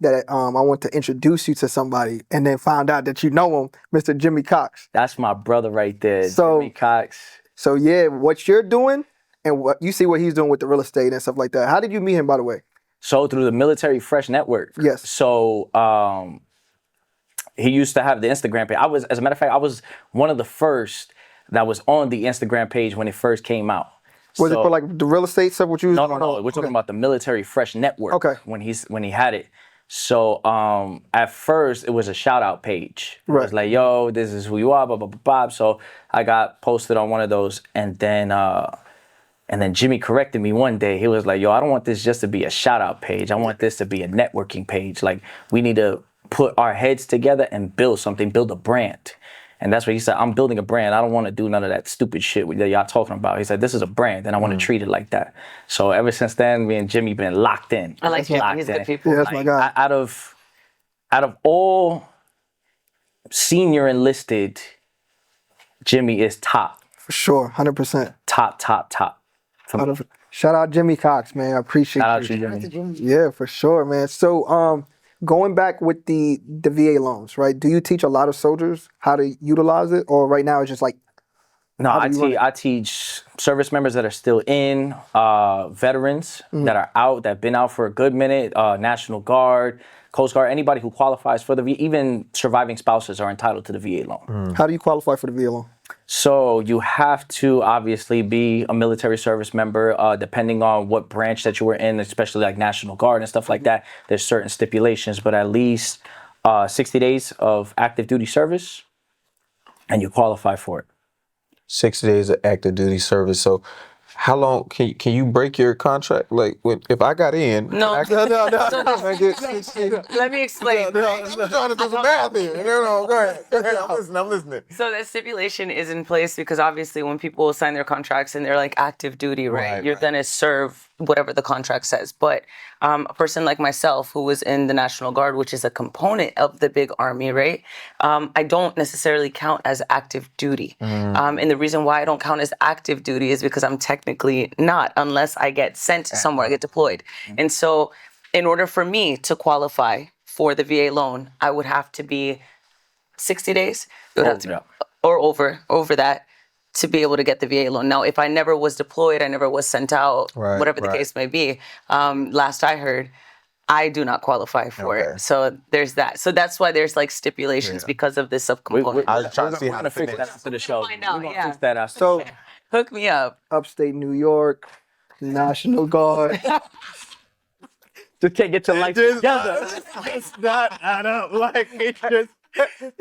that I want to introduce you to somebody, and then find out that you know him, Mr. Jimmy Cox. That's my brother right there, So- Jimmy Cox. So yeah, what you're doing and what you see what he's doing with the real estate and stuff like that. How did you meet him, by the way? So through the Military Fresh Network. Yes. So he used to have the Instagram page. As a matter of fact, I was one of the first that was on the Instagram page when it first came out. Was it for like the real estate stuff? What you was No, doing? no. We're talking about the Military Fresh Network. Okay. When he had it. So at first it was a shout out page. It was like, yo, this is who you are, blah, blah, blah, blah. So I got posted on one of those, and then Jimmy corrected me one day. He was like, yo, I don't want this just to be a shout out page. I want this to be a networking page. Like, we need to put our heads together and build something, build a brand. And that's what he said. I'm building a brand. I don't want to do none of that stupid shit that y'all talking about. He said, this is a brand, and I want to treat it like that. So ever since then, me and Jimmy been locked in. I like Jimmy. He's good people. Yeah, that's my guy. Out of all senior enlisted, Jimmy is top. For sure, 100%. Top. Shout out Jimmy Cox, man. I appreciate Shout out you. to Jimmy. Yeah, for sure, man. So, going back with the VA loans, right? Do you teach a lot of soldiers how to utilize it, or right now it's just like? No, I teach service members that are still in, veterans that are out, that have been out for a good minute, National Guard, Coast Guard, anybody who qualifies for the VA, even surviving spouses are entitled to the VA loan. How do you qualify for the VA loan? So you have to obviously be a military service member, depending on what branch that you were in, especially like National Guard and stuff like that. There's certain stipulations, but at least 60 days of active duty service, and you qualify for it. 60 days of active duty service. So how long can you break your contract? Like, if I got in? No. No. Let me explain. I'm trying to do some math here. Go ahead. I'm listening. So that stipulation is in place because obviously when people sign their contracts and they're like active duty, right? You're going to serve whatever the contract says. But a person like myself who was in the National Guard, which is a component of the big army, right? I don't necessarily count as active duty. And the reason why I don't count as active duty is because I'm technically not, unless I get sent somewhere, I get deployed. And so in order for me to qualify for the VA loan, I would have to be 60 days or over that to be able to get the VA loan. Now, if I never was deployed, I never was sent out, whatever the case may be, last I heard, I do not qualify for it. So there's that. So that's why there's like stipulations because of this subcomponent. I was trying to see We're how gonna to fix finish. that after the show. Find out, We're gonna yeah. fix that after. So, Hook me up. upstate New York, National Guard. Just can't get your life together. It's not add up. Like, it's just.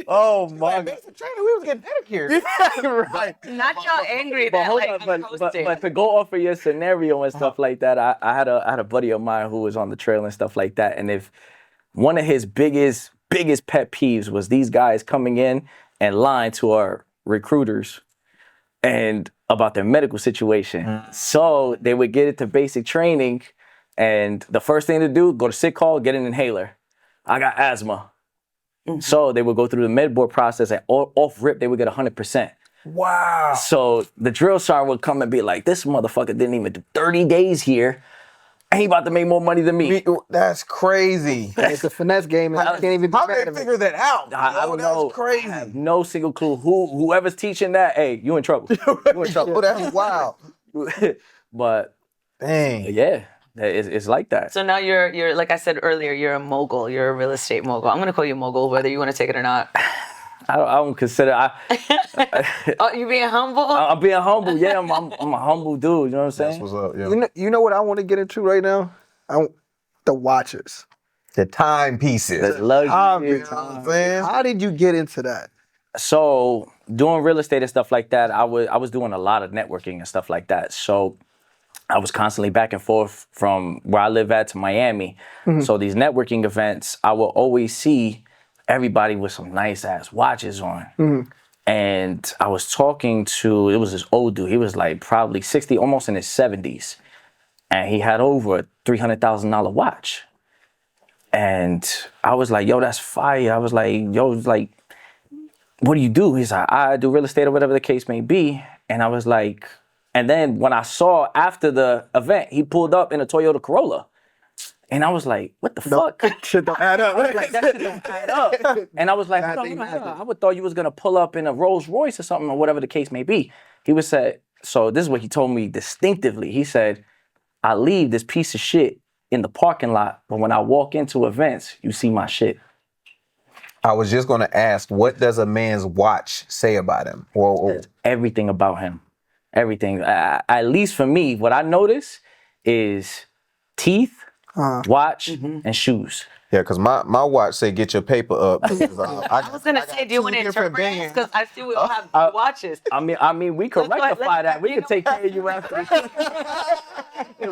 Oh my God. Trainer, we was getting pedicures. Right. Not y'all angry But that hold like on, I'm but posting. to go off of your scenario and stuff like that, I had a buddy of mine who was on the trail and stuff like that, and if one of his biggest pet peeves was these guys coming in and lying to our recruiters and about their medical situation. So they would get into basic training, and the first thing to do, go to sick call, get an inhaler. I got asthma. So they would go through the med board process, and off rip, they would get 100%. Wow. So the drill sergeant would come and be like, this motherfucker didn't even do 30 days here, and he about to make more money than me. That's crazy. It's a finesse game, and I can't even be How mad they at it. figure that out? I don't know. That's crazy. I have no single clue. Whoever's teaching that, hey, you in trouble. You in trouble. Oh, that's wild. But Dang. yeah, it's like that. So now you're like I said earlier, you're a mogul. You're a real estate mogul. I'm gonna call you mogul whether you want to take it or not. I don't consider. Oh, you being humble? I'm being humble. Yeah, I'm a humble dude. You know what I'm saying? That's what's up, yo. You know what I want to get into right now? The watches. The timepieces. That's luxury. You know what I'm saying? How did you get into that? So doing real estate and stuff like that, I was doing a lot of networking and stuff like that. So I was constantly back and forth from where I live at to Miami. So these networking events, I will always see everybody with some nice ass watches on. And I was talking to, it was this old dude. He was like probably 60, almost in his 70s. And he had over a $300,000 watch. And I was like, yo, that's fire. I was like, yo, like, what do you do? He's like, I do real estate or whatever the case may be. And I was like, and then when I saw after the event, he pulled up in a Toyota Corolla. And I was like, what the fuck? Shit don't add up. Like, that shit don't add up. And I was like, hold on, I would thought you was gonna pull up in a Rolls Royce or something or whatever the case may be. He was said, So this is what he told me distinctively. He said, I leave this piece of shit in the parking lot, but when I walk into events, you see my shit. I was just going to ask, what does a man's watch say about him? Or Everything about him. Everything. At least for me, what I notice is teeth, watch, and shoes. yeah, because my watch say get your paper up. I was gonna say, do you want to interpret? Because I see we all have watches. I mean, we could Let's go ahead, rectify let's that. We could take care of you after.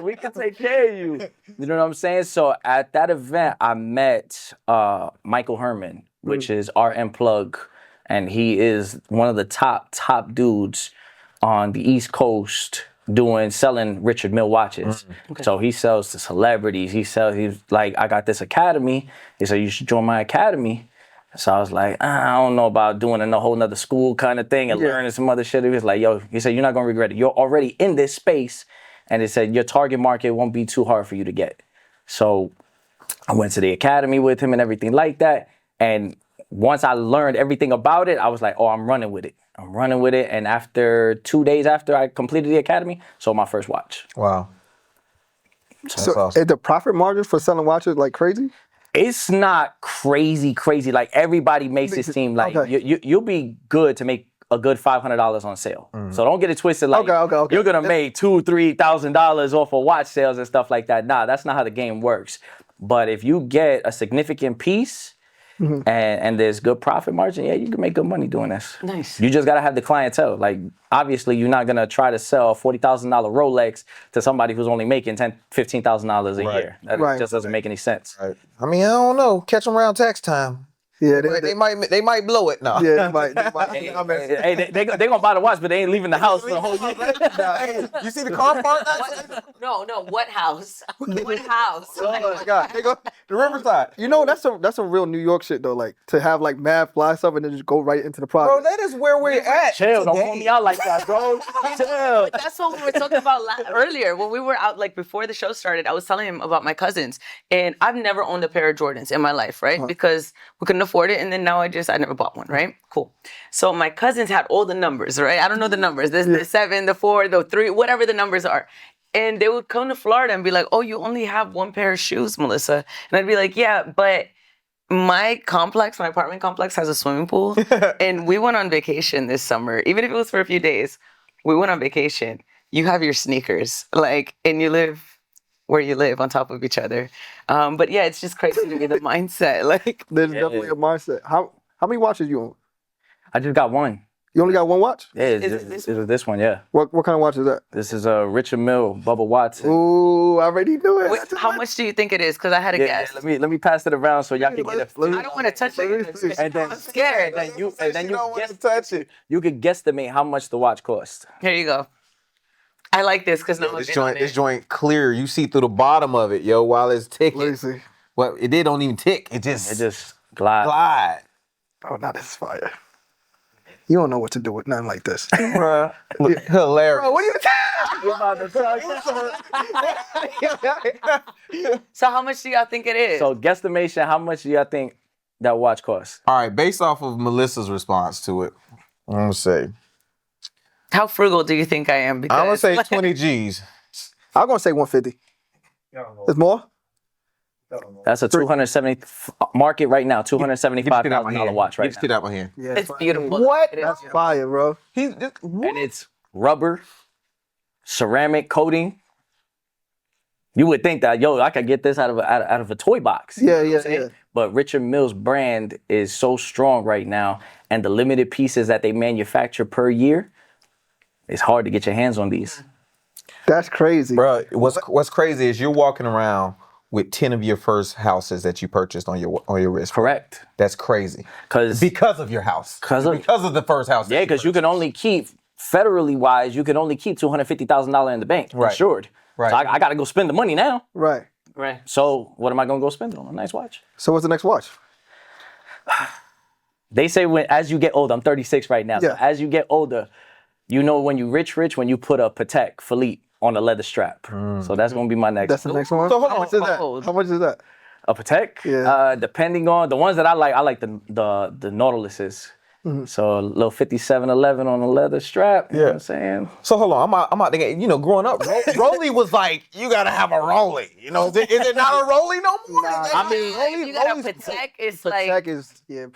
We could take care of you. You know what I'm saying? So at that event, I met Michael Herman, which is RM Plug, and he is one of the top dudes on the East Coast selling Richard Mille watches. Okay. So he sells to celebrities. He's like, I got this academy. He said, you should join my academy. So I was like, I don't know about doing a whole nother school kind of thing and learning some other shit. He was like, yo, he said, you're not gonna regret it. You're already in this space. And he said, your target market won't be too hard for you to get. So I went to the academy with him and everything like that. And once I learned everything about it, I was like, oh, I'm running with it. And after 2 days after I completed the academy, sold my first watch. Wow. So awesome. is the profit margin for selling watches like crazy? It's not crazy. Like everybody makes it seem like you'll be good to make a good $500 on sale. So don't get it twisted like you're gonna make $2,000-$3,000 off of watch sales and stuff like that. Nah, that's not how the game works. But if you get a significant piece and there's good profit margin, yeah, you can make good money doing this. Nice. You just gotta have the clientele. Like obviously you're not gonna try to sell a $40,000 Rolex to somebody who's only making $15,000 a year. That just doesn't make any sense. Right. I mean, I don't know. Catch them around tax time. Yeah, they might blow it now. Yeah, they might. Hey, they gonna buy the watch, but they ain't leaving the house for the whole year. Hey, you see the car park? No, what house? What house? Oh my God. They go the Riverside. You know, that's some real New York shit though. Like to have like mad fly stuff and then just go right into the product. Bro, that is where we're at. Chill, don't call me out like that, bro. Chill. That's what we were talking about earlier when we were out, like before the show started. I was telling him about my cousins, and I've never owned a pair of Jordans in my life, right? Because we couldn't afford it, and then now I never bought one, right? Cool. So my cousins had all the numbers, right? I don't know the numbers. There's the 7, the 4, the 3, whatever the numbers are. And they would come to Florida and be like, oh, you only have one pair of shoes, Melissa. And I'd be like, yeah, but my apartment complex has a swimming pool. And we went on vacation this summer, even if it was for a few days. We went on vacation. You have your sneakers, like, and you live where you live on top of each other. But yeah, it's just crazy to me, the mindset. Like, There's definitely a mindset. How many watches you own? I just got one. You only got one watch? Yeah, it was this one, yeah. What kind of watch is that? This is a Richard Mille Bubba Watson. Ooh, I already knew it. wait, how much do you think it is? Because I had a guess. Let me pass it around so y'all can get it. I don't want to touch it. And then I'm scared. you don't want to touch it. You could guesstimate how much the watch costs. Here you go. I like this because now This joint clear. You see through the bottom of it, yo, while it's ticking. Let me see. Well, it don't even tick. It just Glide. glide. Oh, now this is fire. You don't know what to do with nothing like this. Bruh. Look, hilarious. Bro, what are you So how much do y'all think it is? So guesstimation, how much do y'all think that watch costs? All right, based off of Melissa's response to it, I'm going to say. How frugal do you think I am? Because I'm going to say 20 G's. I'm going to say 150. It's more? That's a 270 market right now, $275,000 watch right Get now. out my hand. Yeah, it's beautiful. What? It is That's beautiful. fire, bro. And it's rubber, ceramic coating. You would think that, yo, I could get this out of a toy box. You know what I'm saying? But Richard Mille's brand is so strong right now, and the limited pieces that they manufacture per year, it's hard to get your hands on these. That's crazy. Bro, what's crazy is you're walking around with 10 of your first houses that you purchased on your wrist. Correct. That's crazy. Because of your house. Because of the first house. Yeah, because you can only keep, federally wise, you can only keep $250,000 in the bank, insured. Right. So I got to go spend the money now. Right. Right. So what am I going to go spend it on? A nice watch. So what's the next watch? They say as you get older, I'm 36 right now. Yeah. So as you get older, you know when you rich, when you put a Patek Philippe on a letter strap. So that's going to be my next. That's the next one? So hold How on. much is that? How much is that? A Patek? Yeah. Depending on the ones that I like the Nautiluses. So a little 5711 on the leather strap. You know what I'm saying? So hold on, I'm out there. You know, growing up, Rolly was like, you gotta have a Rolly. You know, is it not a Rolly no more? Nah, I mean, you gotta protect. It's like, Patek is yeah.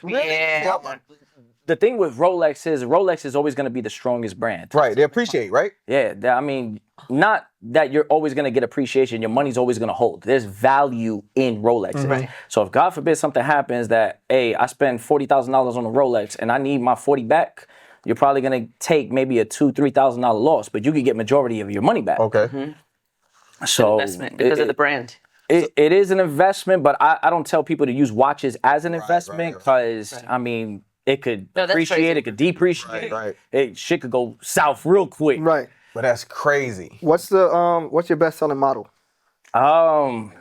The thing with Rolex is always going to be the strongest brand. Right, they appreciate, right? Yeah, I mean, not that you're always going to get appreciation. Your money's always going to hold. There's value in Rolexes. Right. So if God forbid something happens that, hey, I spend $40,000 on a Rolex and I need my 40 back, you're probably going to take maybe a $2,000-$3,000 loss, but you could get majority of your money back. Okay. So Investment because of the brand. It is an investment, but I don't tell people to use watches as an investment because, I mean, it could appreciate, it could depreciate. Right. Shit could go south real quick. right. But that's crazy. What's your best selling model? I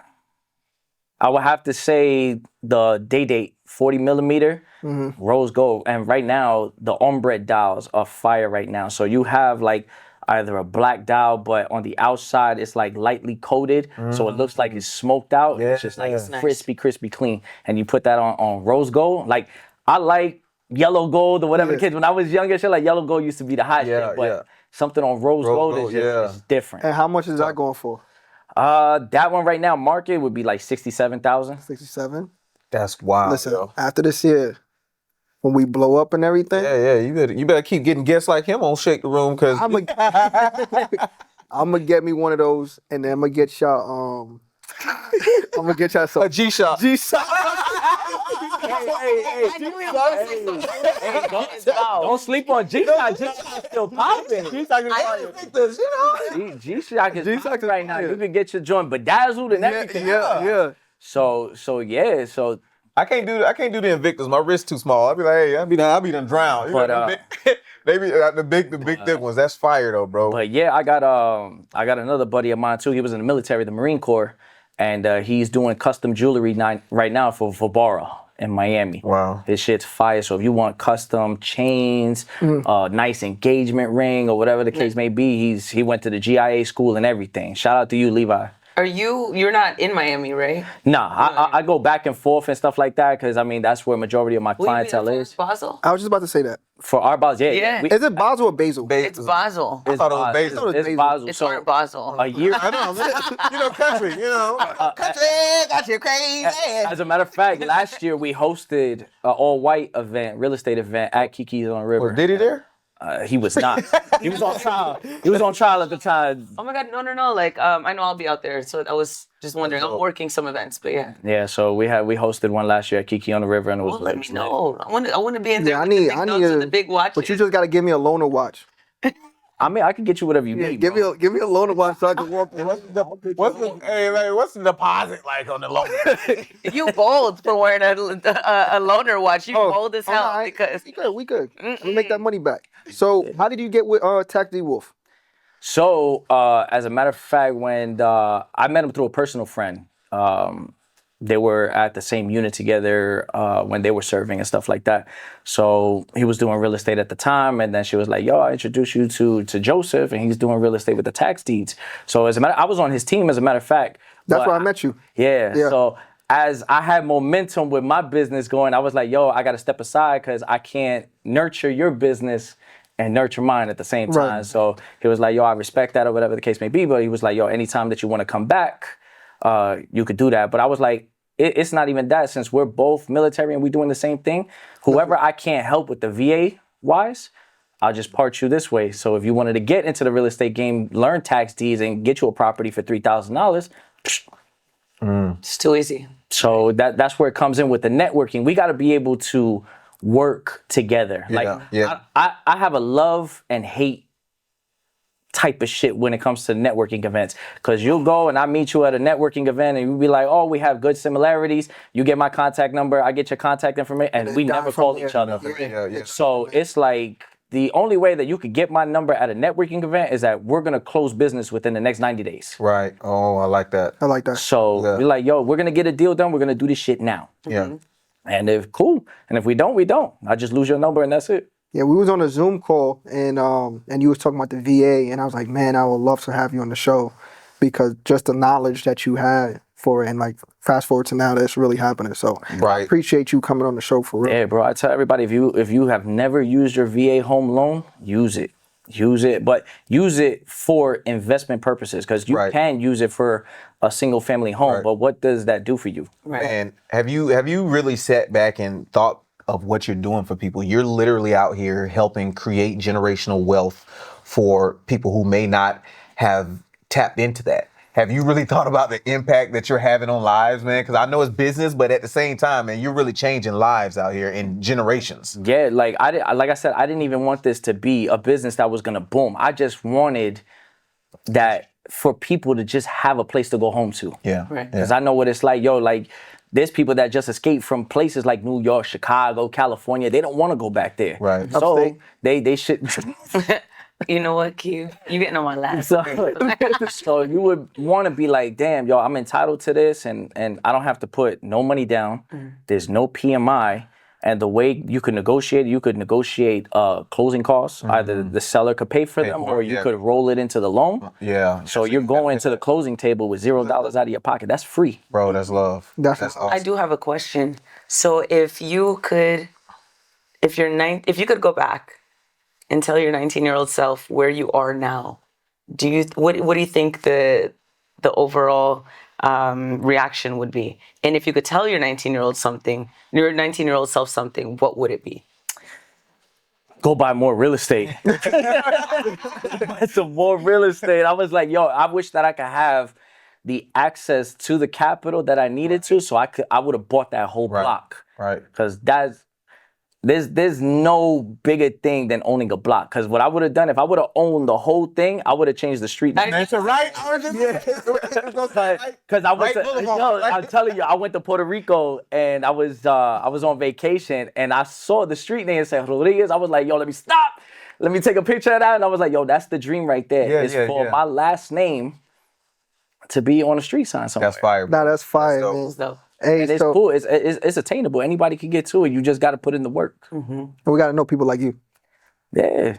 would have to say the Day 40 millimeter rose gold. And right now, the ombre dials are fire right now. So you have like either a black dial, but on the outside, it's like lightly coated. So it looks like it's smoked out. Yeah. It's just like crispy clean. And you put that on rose gold. Like, I like yellow gold or whatever the kids. When I was younger, shit, like yellow gold used to be the hot shit. But something on rose gold is just different. And how much is that going for? That one right now, market would be like 67,000. 67. That's wild. Listen, after this year, when we blow up and everything, you better keep getting guests like him on Shake the Room because I'm gonna get me one of those, and then I'm gonna get y'all some a G-Shock. G-Shock. Don't sleep on G-Shock. G-Shock still popping. G-Shock is popping right now. You can get your joint bedazzled and everything. Yeah. So I can't do the Invictus. My wrist too small. I'll be like, hey, I'll be done drowned. But they be the big thick ones. That's fire though, bro. But yeah, I got another buddy of mine too. He was in the military, the Marine Corps, and he's doing custom jewelry right now for Vobara in Miami. Wow. His shit's fire. So if you want custom chains, nice engagement ring, or whatever the case may be, he went to the GIA school and everything. Shout out to you, Levi. You're not in Miami, right? Nah, I go back and forth and stuff like that because I mean that's where majority of my clientele is. Basel? I was just about to say that. For our Basel, Yeah. Is it Basel or Basil? It's Basel. I thought it was Basil. It's Basel. It's So Art Basel. a year. I know, man. You know, country. You know, country got you crazy. As a matter of fact, last year we hosted an all-white event, real estate event at Kiki's on the River. Did he there? He was not. He was on trial. He was on trial at the time. Oh my God, no. Like, I know I'll be out there, so I was just wondering. I'm working some events, but yeah. Yeah, so we hosted one last year at Kiki on the River, and it was. Well, let me know. I want to be in there. Yeah, with the big watches. But you just gotta give me a loaner watch. I mean, I can get you whatever you need. Give me a loaner watch so I can walk. What's the deposit like on the loan? You bold for wearing a loaner watch. You bold as hell because we good. We make that money back. So how did you get with Tax D Wolf? So as a matter of fact, when I met him through a personal friend, they were at the same unit together when they were serving and stuff like that. So he was doing real estate at the time, and then she was like, "Yo, I introduced you to Joseph, and he's doing real estate with the tax deeds." So I was on his team, as a matter of fact. That's where I met you. Yeah. So as I had momentum with my business going, I was like, "Yo, I got to step aside because I can't nurture your business and nurture mine at the same time." Right. So he was like, "Yo, I respect that," or whatever the case may be. But he was like, "Yo, anytime that you want to come back, you could do that." But I was like, it's not even that, since we're both military and we're doing the same thing. Whoever I can't help with the VA wise, I'll just part you this way. So if you wanted to get into the real estate game, learn tax deeds and get you a property for $3,000, it's too easy. so that's where it comes in with the networking. We got to be able to work together. I have a love and hate type of shit when it comes to networking events, because you'll go and I meet you at a networking event and you'll be like, "Oh, we have good similarities. You get my contact number, I get your contact information," and we never call each other. So it's like the only way that you could get my number at a networking event is that we're gonna close business within the next 90 days. Right. Oh, I like that. I like that. So we're like, "Yo, we're gonna get a deal done. We're gonna do this shit now." Yeah. And if cool, and if we don't, we don't. I just lose your number and that's it. Yeah, we was on a Zoom call and you was talking about the VA, and I was like, man, I would love to have you on the show because just the knowledge that you had for it, and like fast forward to now, that's really happening. So I Right. appreciate you coming on the show for real. Yeah, bro. I tell everybody, if you have never used your VA home loan, use it. Use it, but use it for investment purposes, because you Right. can use it for a single family home. Right. But what does that do for you? Right. And have you really sat back and thought of what you're doing for people? You're literally out here helping create generational wealth for people who may not have tapped into that. Have you really thought about the impact that you're having on lives, man? Because I know it's business, but at the same time, man, you're really changing lives out here in generations. Yeah, like I said, I didn't even want this to be a business that was gonna boom. I just wanted that for people to just have a place to go home to. Yeah. Right. Because I know what it's like, yo, like there's people that just escaped from places like New York, Chicago, California. They don't want to go back there. Right. So Upstate. they should. You know what, Keem? You getting on my last. So you would want to be like, damn, yo, I'm entitled to this, and I don't have to put no money down. There's no PMI. And the way you could negotiate closing costs. Either the seller could pay for them, or you could roll it into the loan. Yeah. So you're going to the closing table with $0 out of your pocket. That's free. Bro, that's love. That's awesome. I do have a question. So if you could go back and tell your 19-year-old self where you are now, what do you think the overall reaction would be? And if you could tell your 19-year-old self something, what would it be? Go buy more real estate. Buy some more real estate. I was like, yo, I wish that I could have the access to the capital that I needed to, so I would have bought that whole block. Right. Because there's no bigger thing than owning a block. Because what I would have done, if I would have owned the whole thing, I would have changed the street name. That's right. Because I'm telling you, I went to Puerto Rico and I was on vacation and I saw the street name and said Rodriguez. I was like, yo, let me stop. Let me take a picture of that. And I was like, yo, that's the dream right there. Yeah, it's for my last name to be on a street sign somewhere. That's fire. Bro. Nah, that's fire, dope. man. So, Hey, And it's so cool. It's attainable. Anybody can get to it. You just got to put in the work. we got to know people like you. Yeah.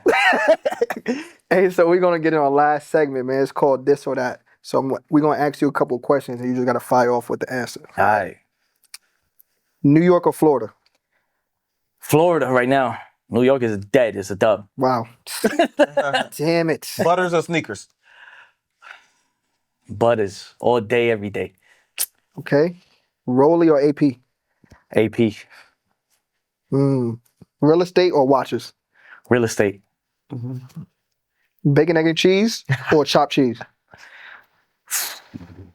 Hey, so we're gonna get in our last segment, man. It's called This or That. So we're gonna ask you a couple of questions, and you just gotta fire off with the answer. All right. New York or Florida? Florida right now. New York is dead. It's a dub. Wow. Damn it. Butters or sneakers? Butters all day, every day. Okay. Rolly or AP? AP. Real estate or watches? Real estate. Bacon, egg, and cheese or chopped cheese?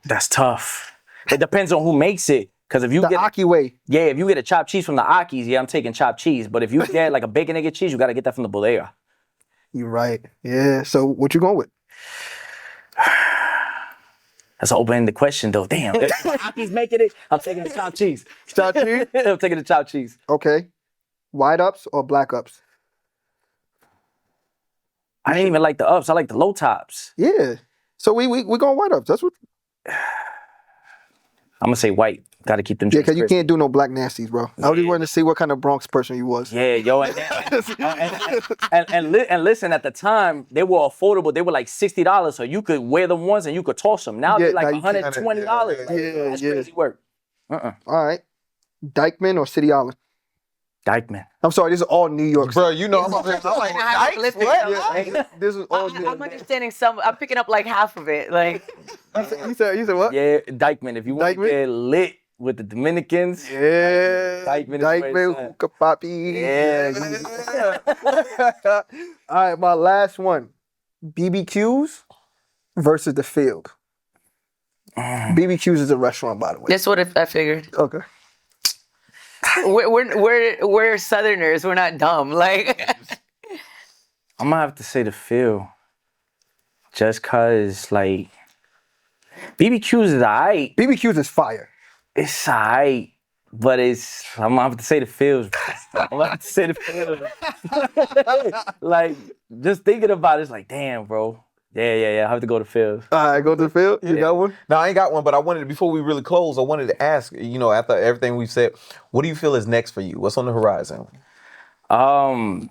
That's tough. It depends on who makes it. Because if you The get Aki way. if you get a chopped cheese from the Akis, yeah, I'm taking chopped cheese. But if you get like a bacon, egg, and cheese, you got to get that from the bodega. You're right. Yeah. So what you going with? That's an open-ended question, though. Damn. If Aki's making it, I'm taking the chopped cheese. Chopped cheese? I'm taking the chopped cheese. Okay. White ups or black ups? I didn't even like the ups. I like the low tops. Yeah. So we going white ups. That's what. I'm going to say white. Got to keep them. Yeah, because you can't do no black nasties, bro. I was just wanting to see what kind of Bronx person you was. Yeah, yo, and listen. At the time, they were affordable. They were like $60, so you could wear them once and you could toss them. Now Yeah, they're like now you can't. $120. Yeah, That's yeah. crazy work. All right. Dykeman or City Island? Dykeman. I'm sorry, this is all New York. Bro, you know I'm like, I Dykes? what? This is all New York. I'm understanding I'm picking up like half of it. Like, You said what? Yeah, Dykeman. If you want to Dykeman? get lit with the Dominicans, Yeah. Dykeman is where Dykeman, it's at. hookah poppy. Yeah. All right, my last one. BBQs versus the field. BBQs is a restaurant, by the way. that's what I figured. Okay. We're Southerners. We're not dumb. Like, I'm gonna have to say the feel. Just cause like BBQs is alright. BBQs is fire. It's alright. But I'm gonna have to say the feels. I'm gonna have to say the feels. Like, just thinking about it, it's like, damn, bro. Yeah. I have to go to feels. All right, go to the field. You got one? No, I ain't got one, but I wanted to, before we really close, I wanted to ask, after everything we've said, what do you feel is next for you? What's on the horizon? I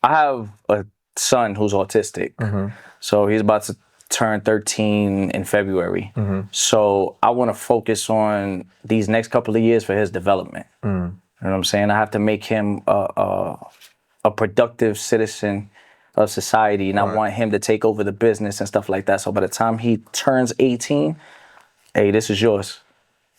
have a son who's autistic. So he's about to turned 13 in February. So I want to focus on these next couple of years for his development. You know what I'm saying? I have to make him a productive citizen of society, and I want him to take over the business and stuff like that. So by the time he turns 18, hey, this is yours.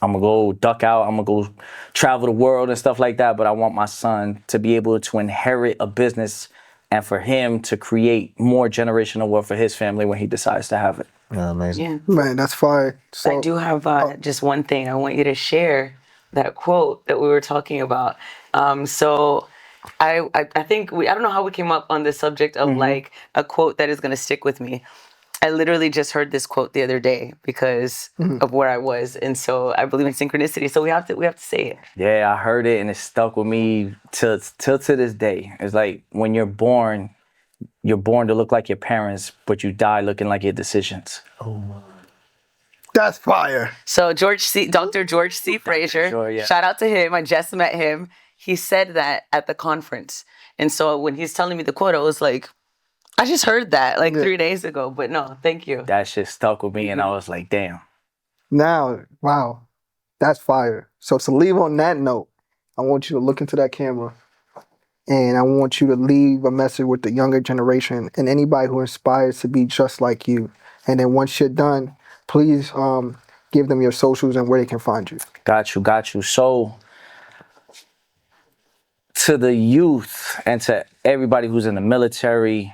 I'm gonna go duck out. I'm gonna go travel the world and stuff like that. But I want my son to be able to inherit a business and for him to create more generational wealth for his family when he decides to have it. Yeah, amazing. Yeah. Man, that's fire. So I do have just one thing. I want you to share that quote that we were talking about. So I think I don't know how we came up on this subject of like a quote that is going to stick with me. I literally just heard this quote the other day because of where I was, and so I believe in synchronicity. So we have to say it. Yeah, I heard it and it stuck with me till to this day. It's like when you're born to look like your parents, but you die looking like your decisions. that's fire. So Dr. George C. Frazier, Sure, yeah. shout out to him. I just met him. He said that at the conference, and so when he's telling me the quote, I was like, I just heard that like 3 days ago. But no, thank you. That shit stuck with me and I was like, damn. Now, wow, that's fire. So to leave on that note, I want you to look into that camera and I want you to leave a message with the younger generation and anybody who inspires to be just like you. And then once you're done, please give them your socials and where they can find you. Got you. So to the youth and to everybody who's in the military,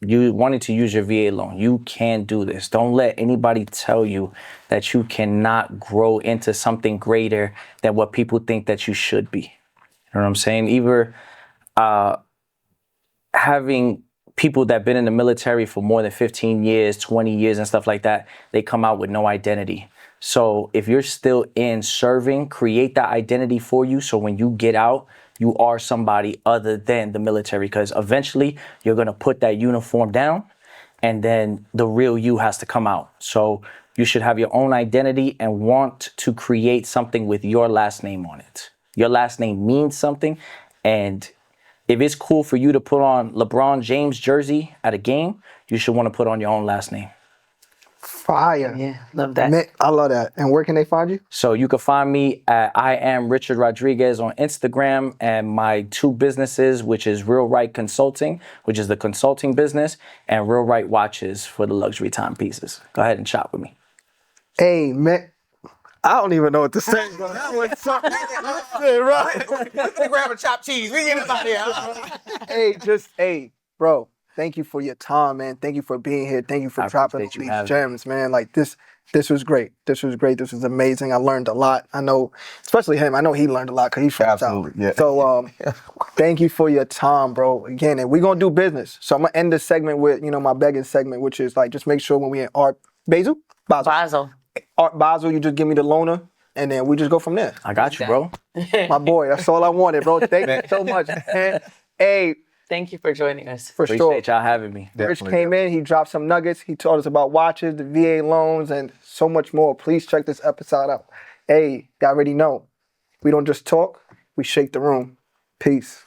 you wanting to use your VA loan, you can do this. Don't let anybody tell you that you cannot grow into something greater than what people think that you should be. You know what I'm saying? Either having people that been in the military for more than 15 years, 20 years and stuff like that, they come out with no identity. So if you're still in serving, create that identity for you so when you get out, you are somebody other than the military, because eventually you're going to put that uniform down and then the real you has to come out. So you should have your own identity and want to create something with your last name on it. Your last name means something. And if it's cool for you to put on LeBron James jersey at a game, you should want to put on your own last name. Fire. Yeah, love that. Man, I love that. And where can they find you? So you can find me at I am Richard Rodriguez on Instagram, and my two businesses, which is Real Right Consulting, which is the consulting business, and Real Right Watches for the luxury timepieces. Go ahead and shop with me. Hey, man. I don't even know what to say. But that was something. Right. Let me grab a chopped cheese. We get about here. Hey, bro. Thank you for your time, man. Thank you for being here. Thank you for dropping all appreciate you these having gems, man. Like this was great. This was great. This was amazing. I learned a lot. I know, especially him. I know he learned a lot because he's from Absolutely, South. yeah. So, thank you for your time, bro. Again, and we're gonna do business. So I'm gonna end this segment with, my begging segment, which is like just make sure when we in Art Basel, Art Basel, you just give me the loaner, and then we just go from there. I got you, bro. My boy, that's all I wanted, bro. Thank you so much, man. Hey. Thank you for joining us. For sure. Appreciate y'all having me. Rich came in, he dropped some nuggets, he taught us about watches, the VA loans, and so much more. Please check this episode out. Hey, you already know, we don't just talk, we shake the room. Peace.